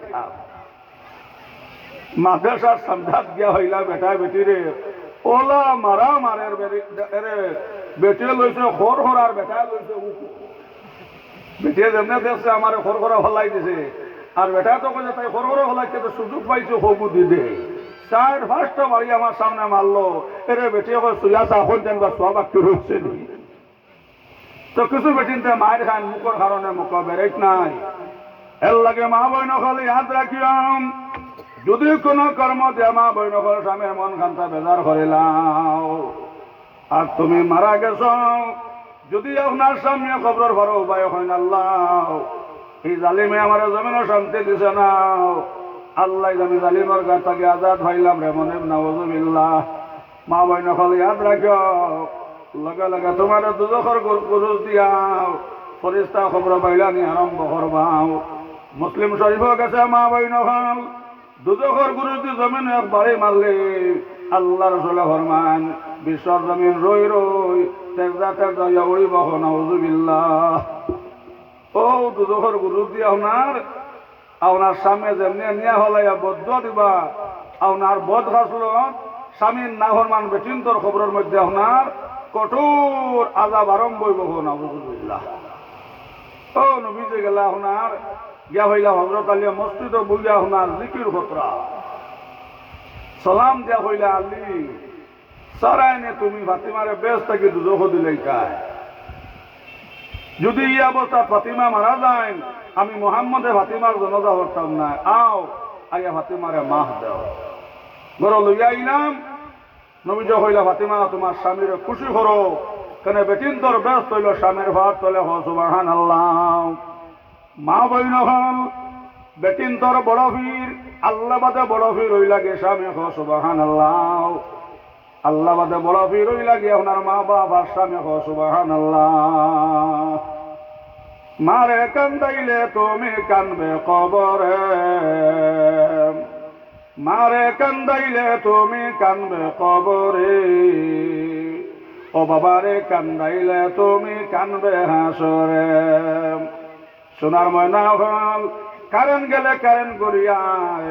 মাদ্রাসার সমঝাত গিয়া হইলা বেটা বেটি রে ওলা মারা মারের বেটে লইছে খর হরার বেটা লইছে বেটে যেমনে দেখছে আমার খর খরা হলাই দিছে আর বেটা তো কে তাই খর খরা হলাইছে তো সুযোগ পাইছে হবু দিদে 4-5টা বাড়ি আমার সামনে মারলো। এরে বেটে সুয়া চাখন যেন বা সব একটু রয়েছে তো কিছু বেটিনতে মায়ের খান মুখর কারণে মুখ বেরেক নাই। এর লাগে মা বই নকল ইয়াদ রাখিয়াম যদি কোনো কর্ম দিয়ে মা বই নকল স্বামীর মন খান্তা বেজার করিলাম আর তুমি মারা গেছ যদি আপনার সামনে খবর ভরো উপায় হয় না আল্লাহ এই জালিমে আমার জমিনে শান্তি দিছে না আল্লাহ আমি জালিমের গাছ থেকে আজাদ হইলাম রে মনে নাউজুবিল্লাহ। মা বই নকল ইয়াদ রাখিও লগে লগে তোমার দুজখর গুরুজ দিয়াও ফরিস্তা খবর পাইলানি আরম্ভ করবাও। মুসলিম শরীফ গেছে মা বই নকল দুজখর গুরুজ দি জমিন একবারে মারলে আল্লাহ রসুল ফরমান বিশ্বর জমিন রই রই তেজা তেজা ইয়া উড়িব নাউজুবিল্লাহ। ও দুজখর গুরুজ দিয়া আপনার সামনে যেমনি নিয়া হলাইয়া বদ্ধ দিবা আপনার বধ হাসল স্বামীর না ফরমান বেটিন্তর খবরের মধ্যে আপনার কঠোর আযাব আরম্ভ হইব নাউজুবিল্লাহ। ও নবীজি গেলা আপনার গিয়া হইলা হযরত আলী মসজিদে বুঝিয়া আপনার জিকির খতরা সালাম দিয়া হইলা আলী সারাইনে তুমি ফাতিমারে বেশ থেকে দুজখ দিলেই কায় যদি এই অবস্থা ফাতিমা মারা যায় আমি মুহাম্মদে ফাতিমার জনাজা করতাম না আও আইয়া ফাতিমারে মাহ দাও ঘর লইয়া আইলাম। নবীজি হইলা ফাতিমা তোমার স্বামীর খুশি করো কেন বেটিন তোর ব্যস্ত হইল স্বামীর ভাত তোলে হ সুবহানাল্লাহ। মা বইন হল বেটিন তোর বড় ফির আল্লাহ বাদে বড় ফির হইলা গে স্বামী হ সুবহানাল্লাহ। আল্লাহ বাদে বড় ফিরই লাগে আপনার মা বাবার স্বামী হো সুবহানাল্লাহ। মারে কান্দাইলে তুমি কানবে কবরে, মারে কান্দাইলে তুমি কানবে কবরে, ও বাবারে কান্দাইলে তুমি কানবে হাসরে। সোনার ময়না হল কারেন্ট গেলে কারেন্ট গড়িয়ায়,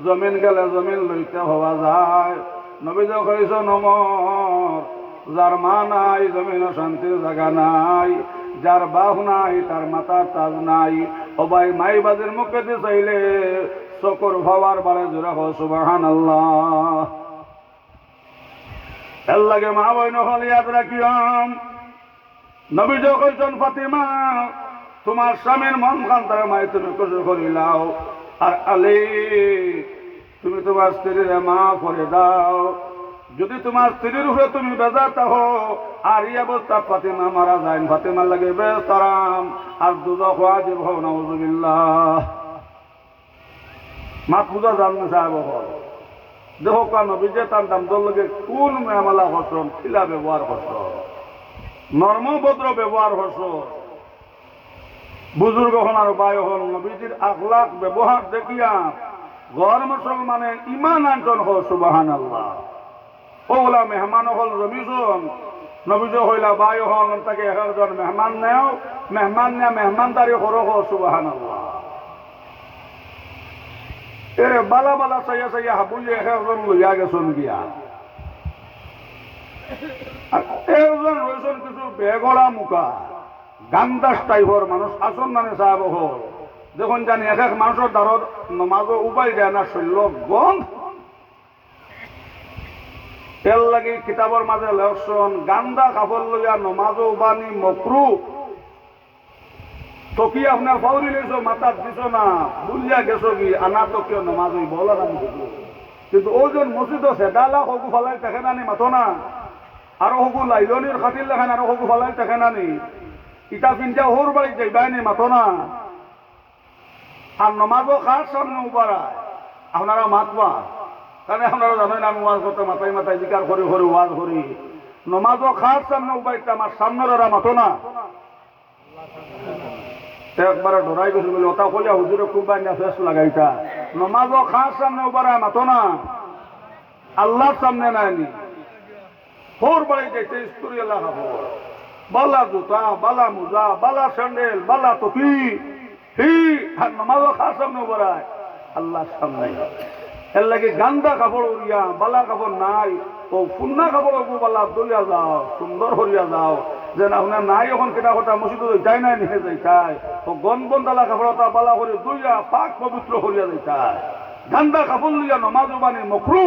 জমিন গেলে জমিন লইতে হওয়া যায়। নবীজ কইছ নমর, যার মা নাই জমিন শান্তির জায়গা নাই, যার বাহু নাই তার মাথার তাজ নাই। ও ভাই মাই বাজের মুখে দিয়ে চাইলে চকর ভাবার বারে জোরে হো সুবহানাল্লাহ। এর লাগে মা বইন হল ইয়াদ রাখিয়াম, নবীজ কইছেন ফাতিমা তোমার স্বামীর মন খান্তারে মাই তুমি খুশি করিলাও, আর আলী তুমি তোমার স্ত্রীর মা করে দাও। যদি তোমার স্ত্রীর উপরে তুমি বেজাত হো আর এই অবস্থা ফাতিমা মারা যায়, ফাতিমার লাগে বেস্তারাম আর দুজক ওয়াজিব হও নাউযুবিল্লাহ। মাত বুঝা জানতে সাহেব হল দেখো কান নবীজে তার দাম দল লগে কোন মেমালা হসন খিলা ব্যবহার হস, নর্ম ভদ্র ব্যবহার হস। বুজুর্গ হন আর বায় হল নবীজির আখলাক ব্যবহার দেখিয়া ঘর মুসলমানের ইমান আনটন হো সুবহানাল্লাহ। ওলা মেহমান হল রবিজন, নবীজ হইলা বায় হল তাকে একজন মেহমান নেও, মেহমান নেয়া মেহমানদারি করো হো সুবহানাল্লাহ। এ বালা বালা চাইয়া চাইয়া হাবুলিয়ে একজন লইয়া গেছন গিয়া, আর একজন রয়েছেন কিছু বেগড়া মুখা গান্দাস টাইপর মানুষ আসন মানে সাহেব হল। দেখুন জানি এক এক মানুষের দ্বারত নমাজও উপায় দেয় না, শৈল গন্ধ। তেল লাগি কিতাবর মাঝে লেখছন গান্দা কাপড় লইয়া নমাজও উবানি মকরু। তকি আপনার ফাউরি লেছো মাথার দিছ না, বুঝিয়া গেছো কি আনা তো কেউ নমাজ হইব না। কিন্তু ওজন মসজিদ সেদালা হকু ফালাই দেখে নানি মাথো না, আরো হকু লাইলনির খাতির লেখেন আরো হকু ফালাই দেখে নানি, ইটা পিন্টা হোর বাড়ি যাইবাইনি মাথো না। আর নমাজও খাস সামনে উপারায় আপনারা মাতবা, কারণ আপনারা জানেন আমি ওয়াজ করতে মাথায় মাথায় জিকার করি করি ওয়াজ করি। নমাজও খাস সামনে উপায়টা আমার সামনের ওরা মাথো না। একবারে ডরাই গেছে বলে ওটা কইয়া হুজুরে খুব বান্যা ফেস লাগাইতা। নমাজও খাস সামনে উপারায় মাথো না, আল্লাহর সামনে নাইনি। হোর বাড়ি যাইতে স্কুল এলাকা খবর, বালা জুতা বালা মোজা বালা স্যান্ডেল বালা টুপি, আর নমাজও খাস সামনে উপারায় আল্লাহর সামনে। এর লাগে গান্দা কাপড় উড়িয়া বালা কাপড় নাই, ও ফুন্না কাপড় বালা দলিয়া যাও, সুন্দর হরিয়া যাও। যেন আপনার নাই এখন কেটা কথা মসজিদ যাই নাই নিহে যাইতাই, ও গন বন্দালা কাপড় বালা করে দুইয়া পাক পবিত্র হরিয়া যাইতাই। গান্দা কাপড় লইয়া নমাজ বানি মকরু।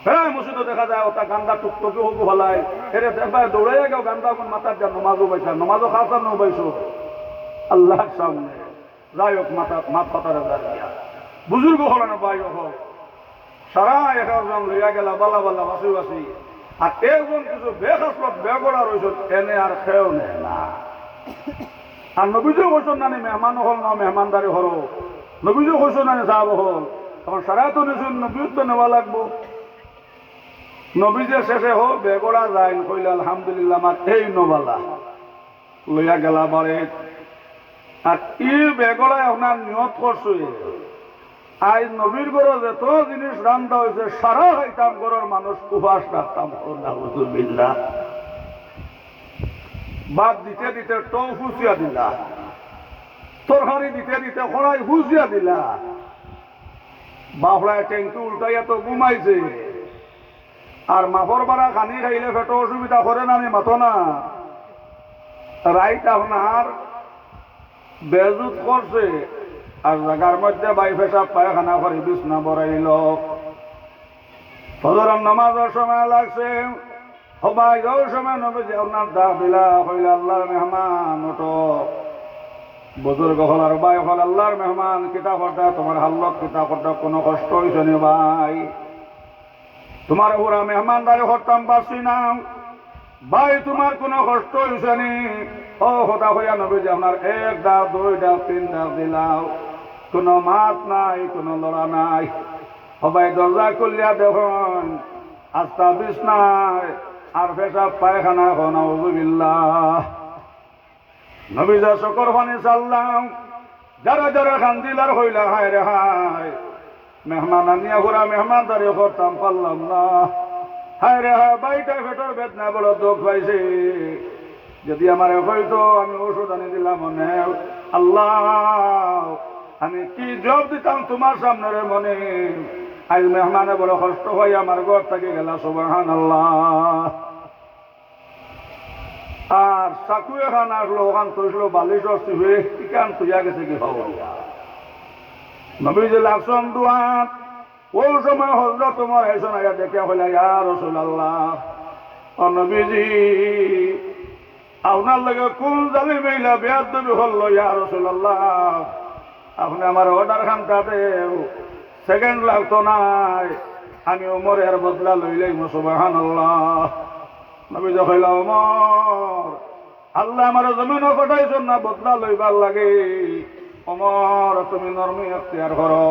হ্যাঁ মসজিদ দেখা যায় ওটা গান্দা টুকটুকি হকু ফেলাই, এর দেখবার দৌড়াইয়া গেও গান্দা এখন মাথার যা নমাজও বাইছা, নমাজও খাসার ন বাইছো আল্লাহর সামনে। যাই হোক মাথা পাতারে দাঁড়িয়া বুজুর্গ হল না বাই হল সারা একজন লইয়া গেলা বালা বালা বাসি বাসি। আর একজন কিছু বেখাসলত বেগড়া রয়েছে এনে আর খেয়েও নেয় না। আর নবীজও কৈছেন নানি মেহমান হল না মেহমানদারি হল, নবীজও কৈছেন নানি সাহাব হল, তখন সারা তো নিছুন নবীর তো নেওয়া লাগবো। নবীজে শেষে হোক বেগড়া যায় কইলে আলহামদুলিল্লাহ আমার এই নবালা লইয়া গেলা বারে। আর ই বেগড়ায় আপনার নিয়ত করছে আজ নবীর ঘর যত জিনিস রান্না হয়েছে সারা খাইতাম ঘরের মানুষ উপাস রাখতাম। ভাত দিতে দিতে টৌ ফুসিয়া দিলা, তরকারি দিতে দিতে খড়াই ফুসিয়া দিলা, বাফড়ায় ট্যাঙ্কি উল্টাইয়া তো ঘুমাইছে। আর মাফর বাড়া খানি খাইলে পেটো অসুবিধা করে না নি মাথো না। রাইট আপনার বেজুত করছে আর জায়গার মধ্যে বাই পেশাব পায়খানা করে বিছনা বড়াইল। ফজরের নামাজের সময় লাগছে, সবাই ওই সময় নবীজি আপনার ডাক দিলা কইলা আল্লাহর মেহমান ওটো। বুজুর্গ হল আর বাই হল আল্লাহর মেহমান, কিতাব পড়া তোমার হাল্লত কিতাব পড়া কোনো কষ্ট হয়েছে নি ভাই? তোমার ওরা মেহমানদারি করতাম পারছি না ভাই, তোমার কোনো কষ্ট হয়েছে নি? ও হতা হইয়া নবীজি আপনার এক ডাক দুই ডাক তিন ডাক দিলাম, কোনো মাত নাই কোনো লড়া নাই। সবাই দরজা খুলিয়া দেখুন আস্তা বিছনায় আর পেশাব পায়খানা নাউযুবিল্লাহ। নবী যা শকর পানি চাল্লাম, যারা যারা খান্দিলার হইলা হায় রে হায়, মেহমান আনিয়া ঘোরা মেহমানদারি করতাম পারলাম না, হায় রে হায় বাইটা পেটের বেদনা বড় দুঃখ পাইছে, যদি আমার হয়তো আমি ওষুধ আনি দিলাম মনে, আল্লাহ আমি কি জবাব দিতাম তোমার সামনে রে মনে, আজ মেহমানে বড় কষ্ট হয় আমার ঘর থেকে গেল, সুবহানাল্লাহ। আর চাকু এখান আসলো, ওখান তুইছিল বালিশ হয়ে কিখান তুইয়া গেছে কি খবর। নবীজি লাগছন দুয়াত, ওই সময় হজরত তোমার এসন আয়া দেখে হইলা ইয়া রাসূলুল্লাহ, ও নবীজি আপনার লগে কোন জালি মেইলা বেয়াদবি হল ইয়া রাসূলুল্লাহ, আপনি আমার অর্ডার খানটা দেও, সেকেন্ড লাগতো নাই, আমি ওমরের বদলা লইলাই, সুবহানাল্লাহ। নবীজি কইলা ওমর, আল্লাহ আমার জমিনও পাঠাইছেন না বদলা লইবার লাগে, ওমর তুমি নরমি এখতিয়ার করো,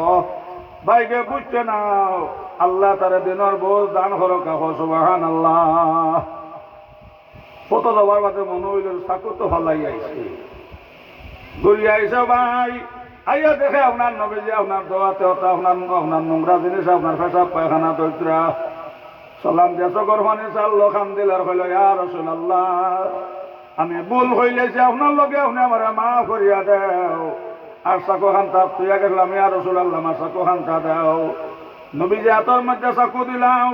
ভাইকে বুঝছে নাও, আল্লাহ তার দিনের বোঝ দান করো কাহো, সুবহানাল্লাহ। কত যাবার বাদে মনে হইল চাকু তো হলাই আইছে, ঘুরি আইসা ভাই আইয়া দেখে আপনার নবীজি আপনার দোয়াতে আপনার নোংরা জিনিস, আপনার পেশাব পায়খানা দরিদ্রা সালাম দিয়া চকর পানি চাল্লো, খান দিলার হইল ইয়া রাসূলুল্লাহ, আমি ভুল হইলেছি, আপনার লগে আপনি আমার মাফ করিয়া দেও, আর চাকু খানটা তুইয়া গেলাম ইয়া রাসূলুল্লাহ, আমার চাকু খানটা দেও। নবীজি হাতের মধ্যে চাকু দিলাম,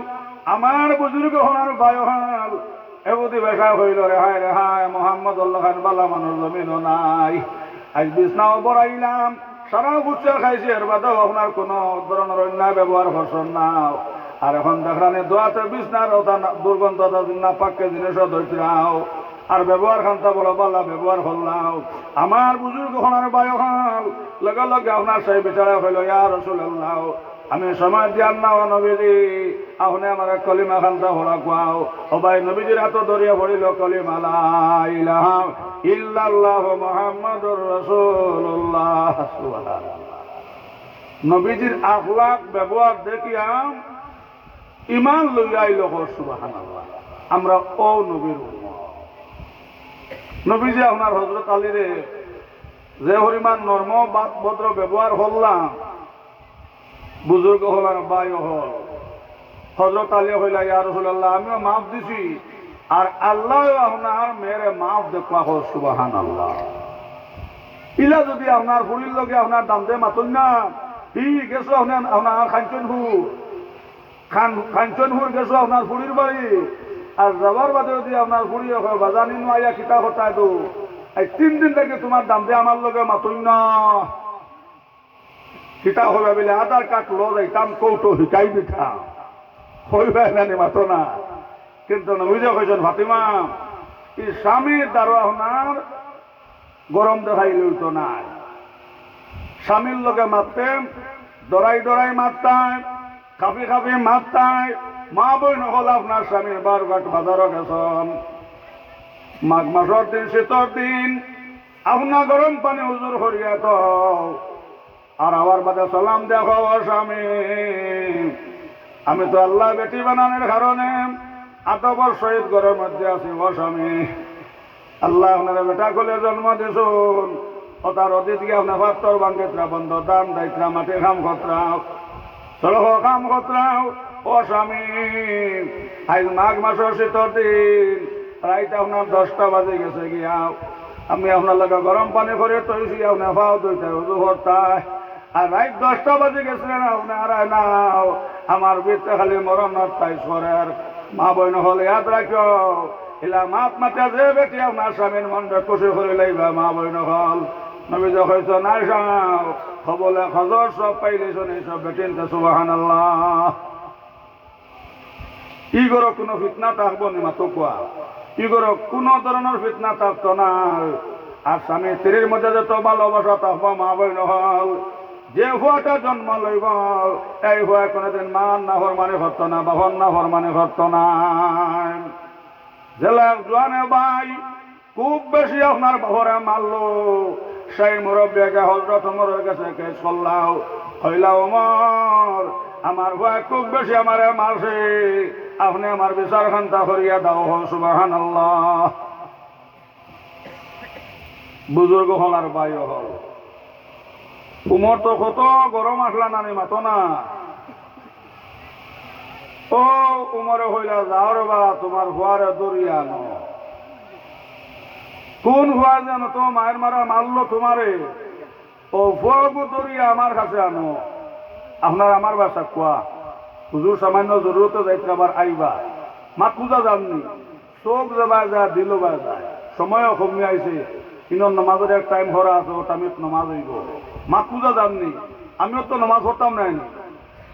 আমার বুজুর্গ হনার বায়হাল এবুদি বেশা হইল রে হায় রে হায়, মোহাম্মদ খান বালা মানুষ জমিনও নাই, আজ বিছনাও বড়াইলাম, সারা গুচ্ছা খাইছি, এর বাদেও আপনার কোন ধরনের অন্যায় ব্যবহার করছেন না, আর এখন দেখানে দোয়াতে বিছনার দুর্গন্ধ না পাক্কে জিনিসও ধরছিলাম, আর ব্যবহার খান্তা বলো বালা ব্যবহার করলাম, আমার বুজুর্গ হনার বায়হাল লগে লগে আপনার সেই বিচারা হইল ইয়া রাসূলুল্লাহ, আমি সময় দিয়ার না ও নবীজি, আপনি আমার কলিমা খান্তা হলা কোয়াও, ও ভাই নবীজির হাত ধরিয়া পড়িল কলিমা লা ইলাহা ইল্লাল্লাহ মুহাম্মাদুর রাসূলুল্লাহ, সুবহানাল্লাহ। নবীজির আখলাক ব্যবহার দেখিয়া ইমান লইয়া আইল, সুবহানাল্লাহ। আমরা ও নবীর উম্মত, নবীজি আপনার হযরত আলীরে যে পরিমাণ নর্ম ভদ্র ব্যবহার করলাম, বুজুর্গ হলার বাই হল, হযরত আলী হইলা ইয়া রাসূলুল্লাহ আমিও মাফ দিছি, আর আল্লাহ আপনার মেরে মাফ দেখবা হল, সুবহানাল্লাহ। ইলা যদি আপনার ফুরির লগে আপনার দাম দে মাতুন না, হি গেছো আপনার খাঞ্চন হুর গেছো আপনার ফুরির বাড়ি, আর যাবার বাদে যদি আপনার ফুরি বাজানি আইয়া কিতা হতায় তো এই 3 দিন থেকে তোমার দাম দে আমার লগে মাতুন না, কিতা হবে বলে আধার কার্ড লো যাইতাম কৌটো হিকাই দিতা হইবে না মাতো না। কিন্তু নবীজি কইছেন ফাতিমা, এই স্বামীর দ্বারা আপনার গরম দেখাই লইতো না, স্বামীর লগে মারতেন, ডরাই ডরাই মারতাম, খাপি খাপি মারতাম, মা বই নহল আপনার স্বামীর বারঘাট বাজারও গেছেন, মাঘ মাসের দিন শীতর দিন আপনার গরম পানি উজুর করিয়া তো, আর আবার বাদে সালাম দেখো স্বামী, আমি তো আল্লাহ বেটি বানানোর কারণে আতবর শহীদ ঘরের মধ্যে আছি, ও স্বামী আল্লাহ আপনারা বেটা কোলে জন্ম দিছুন, ও তার অতীত গিয়ে আপনার পাত্তর বাঙ্গেত্রা বন্ধ দান দায়িত্রা মাটি খাম খতরাও, সলহ খাম খতরাও, ও স্বামী আজ মাঘ মাসের শীতর দিন রাইতে আপনার 10টা বাজে গেছে গিয়াও, আমি আপনার লাগে গরম পানি করে তৈছি, আপনার পাও দুইটাই উজু করতায়, আর রাত 10টা বাজে গেছিলেন আপনি আর নাও, আমার ভিতরে খালি মরণ তাই সরের মা বইন হলে ইয়াদ রাখিও, এলা মাত মাতা যে বেটি আপনার স্বামীর মনটা খুশি করে লাইবা, মা বইন হল নবীজি হয়তো নাই যাও খবলে খজর সব পাইলেছ এইসব বেটিনতে, সুবহানাল্লাহ। ই করো কোনো ফিতনা থাকবো নি মাতো কোয়া, ই করো কোনো ধরনের ফিতনা থাকতো না, আর স্বামী স্ত্রীর মধ্যে যত ভালোবাসা থাকবো, মা বইন হল যে হুয়াটা জন্ম লইব এই হুয়া কোনোদিন মান না ফরমানি করতো না, বাহন না ফরমানি করতো না। জেলা জোয়ানে ভাই খুব বেশি আপনার বাহরে মারলো, সেই মুরব্বীকে হযরত ওমরের কাছে কেস করলাও, কইলা ওমর আমার ভয় খুব বেশি আমারে মারছে, আপনি আমার বিচার খান্তা করিয়া দাও। সুবহানাল্লাহ। বুজুর্গ হল আর বাই হল। উমর তো কত গরম আসলা নানি মাতো না। ও উমরে হইলা যাও রে বা তোমার হুয়ারে দরিয়া আনো। কোন হুয়া জানো তো মায়ের মারা মারলো তোমারে, ও ফুয়াবু দরিয়া আমার কাছে আনো। আপনার আমার বাসা কোয়া হুজুর সামান্য জরুরতে যাইতে আবার আইবা, মাত পূজা যাননি, চোখ যাবা যা দিল বা যায়, সময়ও কমে আইছে, কিন্তু নমাজের এক টাইম ভরা আছে, ও টাইমত নমাজ হইব, মাত পূজা যাননি, আমিও তো নমাজ পড়তাম নাই।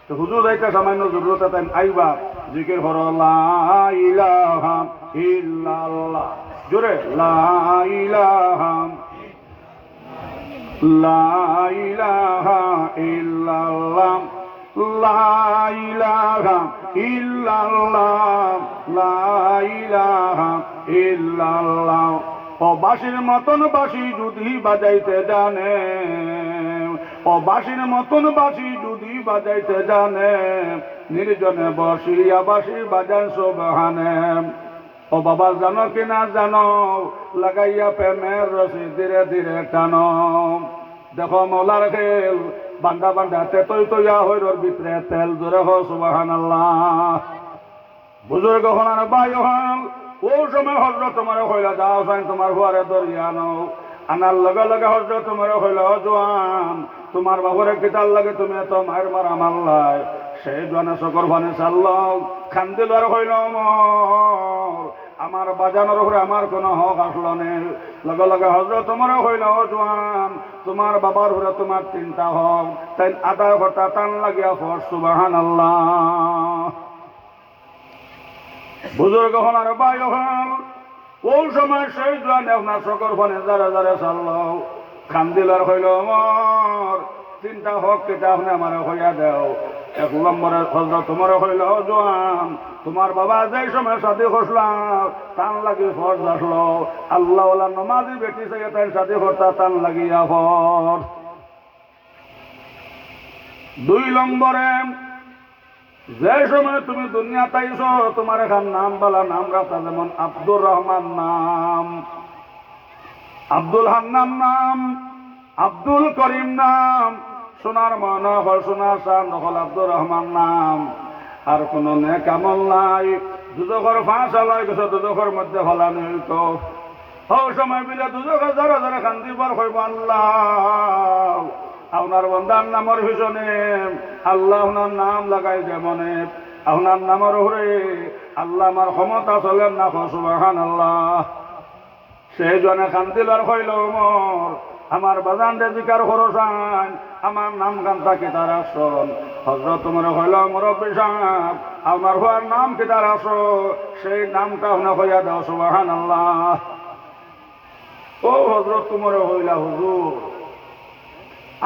তো হুজুর যাইতে সামান্য জরুরতে টাইম আইবা, জিকির হর লা ইলাহা ইল্লাল্লাহ, জোরে লা ইলাহা লা ইলাহা ইল্লাল্লাহ, লা ইলাহা ইল্লাল্লাহ, লা ইলাহা ইল্লাল্লাহ। ও বাঁশির মতন বাঁশি যদি বাজাইতে জানে, ও বাঁশির মতন বাঁশি যদি বাজাইতে জানে, নির্জনে বসিয়া বাঁশি বাজান সুবহানে। ও বাবা জানো কি না জানো, লাগাইয়া প্রেমের রশি ধীরে ধীরে টানো। দেখো মৌলার খেল, বান্দা বান্দা তেতই তৈয়া হইরর ভিতরে তেল, জোরে হো সুবহানাল্লাহ। বুজুর্গ হনার বাই হল, ও সময় হজরত তোমার হইলা যাও সাইন তোমার হুয়ারে দরিয়া নাও। আনার লগে লগে হজরত তোমার হইল জোয়ান, তোমার বাবুরে কিতার লাগে তুমি এত মায়ের মারা মারলাই। সেই জোয়ানে শকর ভানে চাল্ল, খান্দিল আর হইল আমার বাজানোর উপরে আমার কোনো হক আসলো নেই। লগে লগে হজরত তোমার হইল জোয়ান, তোমার বাবার উপরে তোমার চিন্তা হক, তাই আদায় করতা টান লাগিয়া ফর সুবহানাল্লাহ। বুজুর্গ হনার বাই হল, ও সময় সেই জোয়ান আপনার শকর ভানে যারা যারা চাল্ল, খান্দিলার হইল আমার চিন্তা হক কেটা আপনি আমার হইয়া দেও। এক নম্বরে হজরত তোমার হইল জোয়ান, তোমার বাবা যে সময় সাথে খসলাম টান লাগি ফর আসলো, আল্লাহ নমাজি বেটি থেকে তাই সাথে খরতা টান লাগিয়া ফর। দুই নম্বরে যে সময় তুমি দুনিয়া তাইছ, তোমার এখান নাম বলা নাম রাখা, যেমন আব্দুর রহমান নাম, আব্দুল হান্নান নাম, আব্দুল করিম নাম, সোনার মন হল সোনার চাঁদ হল আব্দুর রহমান নাম। আর কোন নেক আমল নাই, দুজখর ফাঁসা লয় গেছে, দুজখর মধ্যে ফলানো হইত। ও সময় বিলে দুজখে যারা যারা খান্দিবার হইব আল্লাহ, আপনার বন্দার নামের পিছনে আল্লাহ আপনার নাম লাগাই যেমনে, আপনার নামের উপরে আল্লাহ আমার ক্ষমতা চলেন না, সুবহানাল্লাহ। সেই জনে খান্দিলার হইল মোর, আমার বাজান রে জিকার খরচান, আমার নাম গান্তা কিতার আসন। হজরত তোমার হইল মুরব্বী সাহেব, আমার হওয়ার নাম কিতার আসো, সেই নামটা হনা হইয়া দাও সুবহানাল্লাহ। ও হজরত তোমার হইলা হুজুর,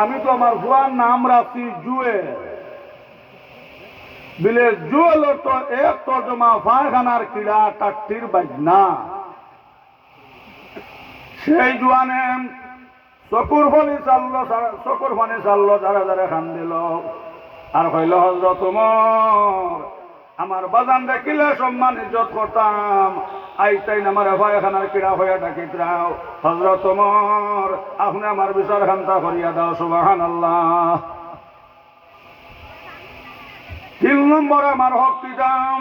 আমি তো আমার হুয়ার নাম রাখছি জুয়েল। বিলে জুয়েল তো এক তর্জমা ফায়খানার কিড়া টাট্টির বাজনা। সেই জুয়ানে চকুর ফানি চাল্ল যারা যারা খান দিল। আর হইল হজরত তোমার, আমার বাজান দেখিলে সম্মান ইজ্জত করতাম, আইতাই আমার ফায়খানার কিড়া হইয়া ডাকিত রাও। হজরত তোমার আপনি আমার বিচার খান্তা করিয়া দাও সুবহানাল্লাহ। তিন নম্বর আমার হক দিতাম,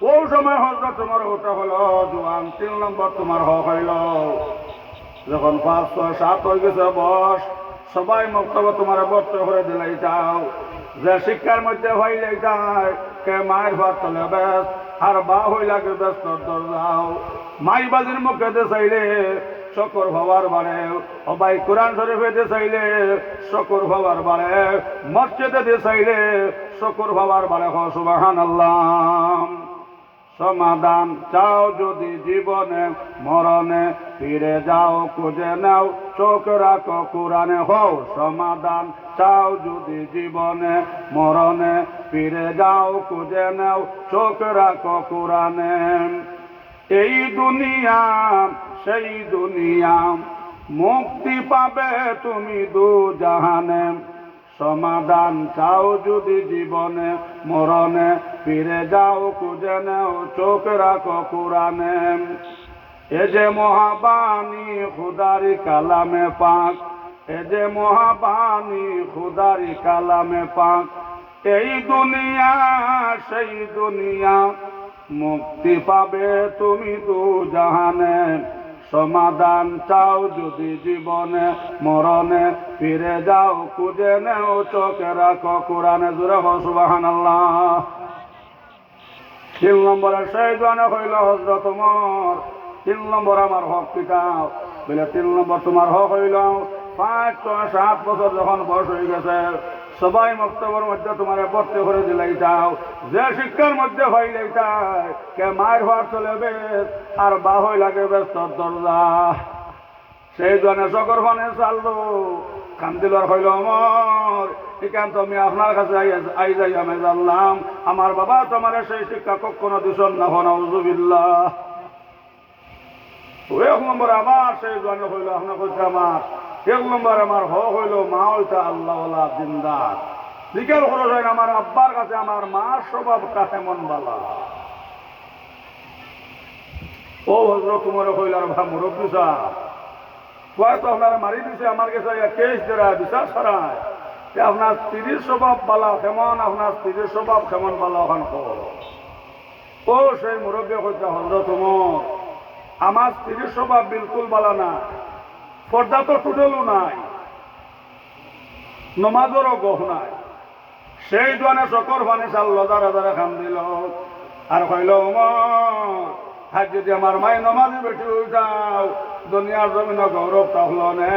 ও সময় হজরত তোমার ওটা হলো জোয়ান। তিন নম্বর তোমার হক হইল যখন 5, 6, 7 হয়ে গেছে বস, সবাই মক্তব্য তোমার বর্ত করে দিলাই যাও। যে শিক্ষার মধ্যে হইলে যায়, কে মায়ের ভাত তলে বেশ, আর বা হইলাকে ব্যস্ত যাও। মাই বাজির মুখে দে চাইলে শকর হওয়ার বাড়ে, অবাই কোরআন শরীফে দে চাইলে শকর হওয়ার বাড়ে, মসজিদে দে চাইলে শকর হওয়ার বাড়ে। সুবহানাল্লাহ। সমাধান চাও যদি জীবনে মরণে, ফিরে যাও খুঁজে নাও চোখ রাখো কোরআনে। হও সমাধান চাও যদি জীবনে মরণে, ফিরে যাও খুঁজে নাও চোখ রাখো কোরআনে। এই দুনিয়া সেই দুনিয়া, মুক্তি পাবে তুমি দু জাহানে। সমাধান চাও যদি জীবনে মরণে ফিরে যাও খুঁজে নেও চোখ রাখো কোরআনে এ যে মহাবাণী খুদারি কালামে পাক এ যে মহাবাণী খুদারি কালামে পাক এই দুনিয়া সেই দুনিয়া মুক্তি পাবে তুমি দু জাহানে সমাধান চাও যদি জীবনে মরণে ফিরে যাও খুঁজে নেও চোখে রাখো কোরআনে জোরে হো সুবহানাল্লাহ 3 নম্বরের সেই জোয়ানে হইল হযরত ওমর 3 নম্বর আমার হক পিটাও বলে 3 নম্বর তোমার হক হইল 5, 6, 7 বছর যখন বয়স হয়ে গেছে সবাই মক্তবের মধ্যে তোমার ভর্তি করে দিলাই যাও যে শিক্ষার মধ্যে হইলেই তাই কে মায়ের হওয়ার চলে বেশ আর বাহই লাগে বেশ তোর দরজা সেই জনে সকর ফোনে চাললো কান্দিলার হইল আমার এখান তো আমি আপনার কাছে আই যাই আমি জানলাম আমার বাবা তোমার সেই শিক্ষা কখনো দিশন না হন আউযুবিল্লাহ 1 নম্বর আবার সেই জনে হইল আপনার কাছে আমার 1 নম্বর আমার হইল মা হইতা আল্লাহওয়ালা দিনদার জিজ্ঞাসা করা যায় আমার আব্বার কাছে আমার মার স্বভাবটা কেমন বালা ও হযরত তোমার হইল আর ভা মুরব্বী সাহেব তো আপনারা মারি দিছে আমার কাছে কেস দেরা বিচার ছাড়ায় আপনার স্ত্রীর স্বভাব বালা কেমন আপনার স্ত্রীর স্বভাব কেমন বালা ওখান ও সেই মুরব্বী হইতা হযরত তোমার আমার স্ত্রীর স্বভাব বিলকুল বালা না পর্দা তো টুটেলও নাই নমাজেরও গহ নাই সেই জনে চকর পানি চাল লজার হাজারে খান দিল আর কইল হাজ যদি আমার মায় নমাজি বেটি উঠাও দুনিয়ার জমিন গৌরব তাহলে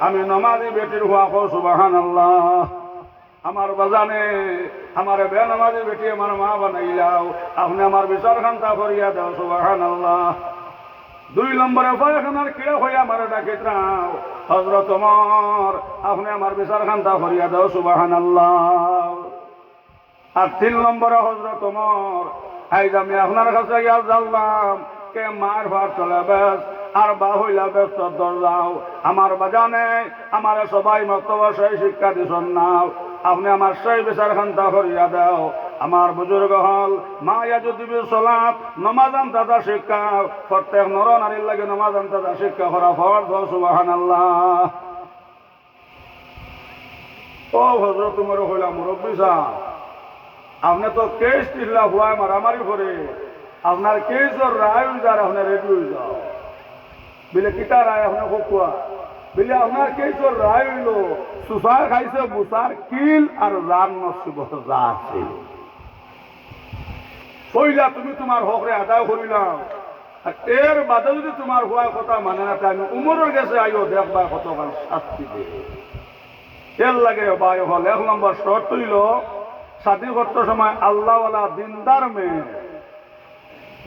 আমি নমাজি বেটির হওয়া কো সুবহানাল্লাহ আমার বাজানে আমার বে নমাজি বেটি আমার মা বানাইলাও আপনি আমার বিচার খান্তা করিয়া দাও সুবহানাল্লাহ 2 নম্বরে পায়খানার কিড়া হইয়া আমার ডাকে দাও হযরত ওমর আপনি আমার বিচার খান্তা করিয়া দাও সুবহানাল্লাহ আর 3 নম্বরে হযরত ওমর আইজ আমি আপনার কাছে গিয়া জানলাম কে মার ভার চলে বেশ আর বা হইলা বেশ তোর দরজাও আমার বাজানে আমার সবাই মক্তব্য সেই শিক্ষা দিছন নাও আপনি আমার সেই বিচার খান্তা করিয়া দাও আমার বুজুর্গ হল মায়া যদি সালাত নমাজান দাদা শিক্ষা প্রত্যেক নর নারীর লাগে নমাজান দাদা শিক্ষা করা ফরজ সুবহানাল্লাহ ও হযরত তোমার হইলা মুরব্বী সাহেব আপনি তো কেস টিল্লা হুয়া মারামারি করে আপনার কেসর রায় যার আপনার রেডি হয়ে যাও বিলে কিতা রায় আপনার কোয়া বিলে আপনার কেসর রায় হইল সুসার খাইছে বুসার কিল আর রান নসিব যা আছে কইলা তুমি তোমার হকরে আদায় করিলাম আর এর বাদে যদি তোমার হওয়া কথা মানে না আমি উমরের কাছে আইও দেখবা কতক্ষণ শাস্তি দেবে এর লাগে বায়ু হল 1 নম্বর শর্ত হইল শাদী করতে সময় আল্লাহওয়ালা দিনদার মেয়ে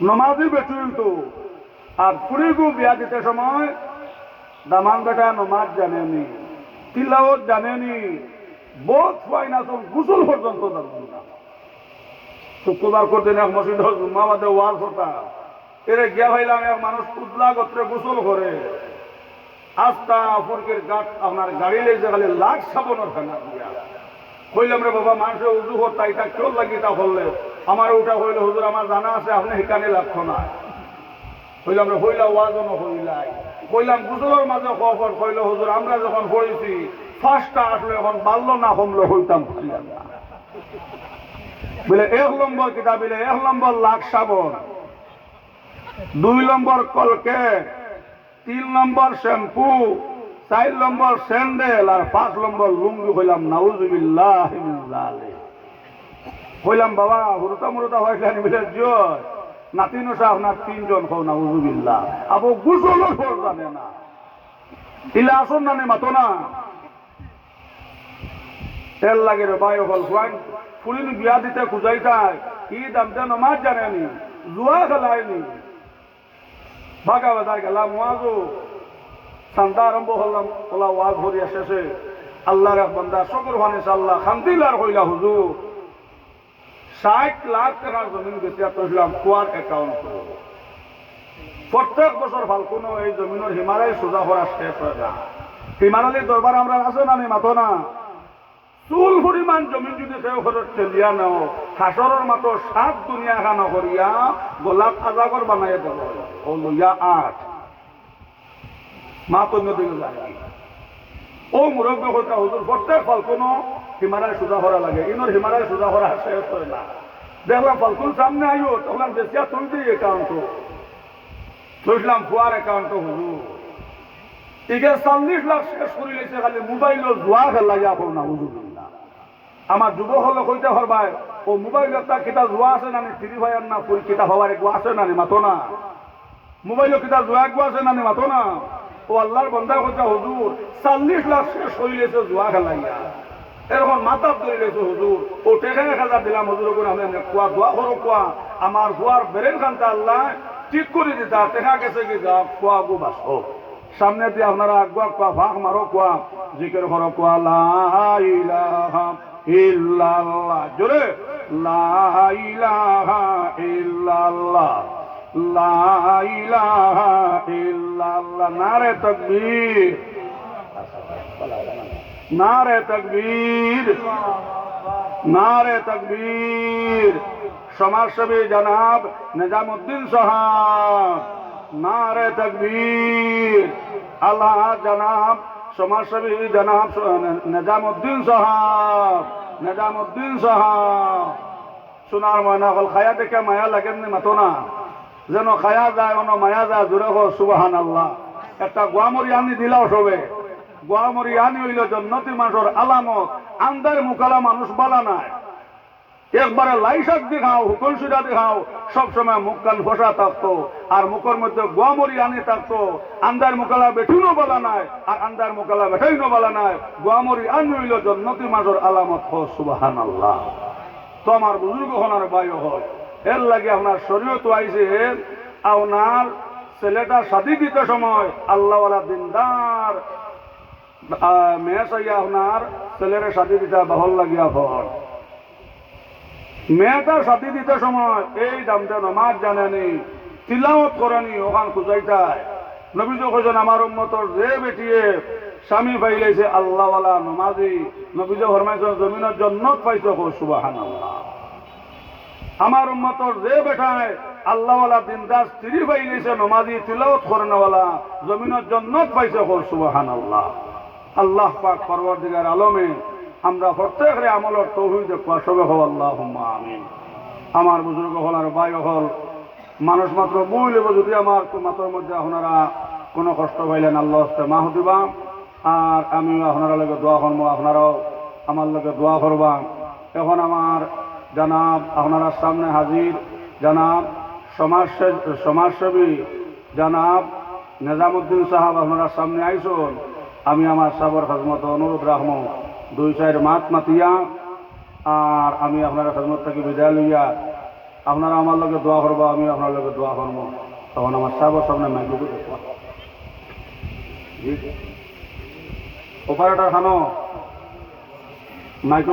নমাজি বেটি হইতো আর ফুরিগু বিয়া দিতে সময় দামান বেটা নমাজ জানেনি তিলাওয়াত জানেনি বহুত ফাইনা তো গোসল পর্যন্ত জানেন না শুক্রবার করতে এক মসজিদ জুম্মাবাদে ওয়াজ হতা এরে গিয়া ভাইলাম এক মানুষ উদলা গোত্রে গোসল করে আস্তা ফুরকের গাছ আপনার গাড়ি লেগে গেলে লাখ সাবনের ফেনা দিয়া কইলাম রে বাবা মানুষের উজু হতা এটা কেউ লাগি তা বললে আমার ওটা হইলে হুজুর আমার জানা আছে আপনি হিকানে লাগতো না কইলাম রে হইলা ওয়াজও না হইলাই কইলাম গোসলের মাঝে খবর কইল হুজুর আমরা যখন পড়েছি ফার্স্টটা আসলে এখন বাল্য না কমলে হইতাম না বলে 1 নম্বর কিতাব বলে 1 নম্বর লাখ সাবন 2 নম্বর কলকে 3 নম্বর শ্যাম্পু 4 নম্বর স্যান্ডেল আর 5 নম্বর লুঙ্গি হইলাম নাউজুবিল্লাহ মিন যালিক হইলাম বাবা হুরুতা মুরুতা হইলানি বলে জয় নাতিনো সাহেব না 3 জন হও নাউজুবিল্লাহ আবু গোসলের ফর জানে না ইলা আসন না মাতো না তেল লাগে রে বায়ু হল সোয়ান ফুলিন বিয়া দিতে খুঁজাইতাই কি দামতে নমাজ জানেনি জুয়া খেলায়নি ভাগা বাজার গেলাম ওয়াজও সান্দা আরম্ভ হলাম ওলা ওয়াজ ভরিয়া শেষে আল্লাহর এক বান্দা শকর ভানে আল্লাহ খান্দিলার হইলা হুজুর 60 লাখ টাকার জমিন বেচিয়া তৈলাম কুয়ার অ্যাকাউন্ট প্রত্যেক বছর ফাল্গুন এই জমিনের হিমালয় সোজা করা শেষ হয় না হিমালয়ের দরবার আমরা আছে না মাথো না চুল পরিমাণ জমি যদি কেউ ঘরের ঠেলিয়া নেও হাসরের মাত্র 7 দুনিয়া খানো করিয়া গোলাপ আজাগর বানাইয়া দেব ও লইয়া 8 মা তন্য দিকে যায় ও মুরব্বী হইতা হুজুর প্রত্যেক ফালকুনো হিমালয় সোজা করা লাগে ইনোর হিমালয় সোজা করা শেষ হয় না দেখলাম ফালকুন সামনে আইও তখন বেশিয়া তুই দিই অ্যাকাউন্ট বুঝলাম ফুয়ার অ্যাকাউন্ট হুজুর ঠিক আছে 40 লাখ শেষ করে লেছে খালি মোবাইলের জুয়া খেলা যা করো না হুজুর আমার যুবক হলে কইতে হরবাই ও মোবাইল একটা কিতা জুয়া আছে না ফ্রি ফায়ার না ফুল কিতা হওয়ার একু আছে না মাতো না মোবাইল কিতা জুয়া একু আছে না মাতো না ও আল্লাহর বান্দা কইতা হুজুর 40 লাখ শেষ হয়ে লেছে জুয়া খেলাইয়া এরকম মাথা ধরে লেছে হুজুর ও টেকা 1000 দিলাম হুজুর করে আমি কুয়া দোয়া করো কুয়া আমার কুয়ার বেরেন খানটা আল্লাহ ঠিক করে দিতা টেকা গেছে কি যা কুয়া গু বাসো সামনে দিয়ে আপনারা আগুয়া কুয়া ভাগ মারো কুয়া জিকির করো কুয়া লা ইলাহা ইল্লাল্লাহ জোরে লা ইলাহা ইল্লাল্লাহ লা ইলাহা ইল্লাল্লাহ নারে তাকবীর নারে তাকবীর নারে তাকবীর সমাজসেবী জনাব নিজামুদ্দিন সাহেব নারে তাকবীর আল্লাহ জনাব সমাজসেবী জনাব নিজামুদ্দিন সাহেব নিজামুদ্দিন সাহেব সোনার ময়না হল খায়া দেখে মায়া লাগেননি মাতো না যেন খায়া যায় অন মায়া যায় জোরে হো সুবহানাল্লাহ একটা গোয়ামরি আনি দিলাও সবে গোয়ামরি আনি হইল জন্নতি মানুষের আলামত আন্দার মুকালা মানুষ বলা নাই একবারে লাইশাক দেখাও হুকুল সুজা দেখাও সবসময় মুখ কান ফসা থাকতো আর মুখের মধ্যে গোয়ামরি আনি থাকতো আন্দার মুকালা বেঠিনও বলা নাই আর আন্দার মুকালা বেঠাইনও বলা নাই গোয়ামরি আনি হইল জন্নতি মানুষের আলামত হো সুবহানাল্লাহ তো আমার বুজুর্গ হনার বায়ু হয় এর লাগে আপনার শরীয়ত আইছে আপনার ছেলেটা শাদি দিতে সময় আল্লাহওয়ালা দিনদার মেয়ে চাইয়া আপনার ছেলের শাদি দিতে বহল লাগিয়া ফল মেয়েটার শাদি দিতে সময় এই দামটা নমাজ জানেনি তিলাওয়াত করেনি ওখান খুঁজাইতায় নবীজ কইছেন আমার উম্মতর যে বেটিয়ে স্বামী পাইলেছে আল্লাহওয়ালা নমাজি নবীজ ফরমাইছেন জমিনের জন্নত পাইছ সুবহানাল্লাহ আমার উম্মতর যে বেটায় আল্লাহওয়ালা দিনদার স্ত্রী পাইলেছে নমাজি তিলাওয়াত করেনওয়ালা জমিনের জন্নত পাইছে সুবহানাল্লাহ আল্লাহ পাক পরওয়ারদিগার আলমে আমরা প্রত্যেকের আমলের তৌহিদ সবে হও আল্লাহুম্মা আমিন আমার বুজুর্গ হল আর ভাই হল মানুষ মাত্র বইলেব যদি আমার মাথার মধ্যে আপনারা কোনো কষ্ট পাইলেন আল্লাহ হস্তে মাহ দিবা আর আমি আপনারা লগে দোয়া করব আপনারাও আমার লগে দোয়া করবা এখন আমার জনাব আপনারা সামনে হাজির জনাব সমাজসেবী জনাব নিজামুদ্দিন সাহেব আপনারা সামনে আইসুন আমি আমার সাবর খাজমত অনুরোধ রাখবো 2-4 মাত মাতিয়া আর আমি আপনারা খাজমত থেকে বিদায় লইয়া আপনারা আমার লগে দোয়া করবো আমি আপনার লগে দোয়া করবো তখন আমার সাবর সামনে মাইকে দেখবো অপারেটর খানো মাইক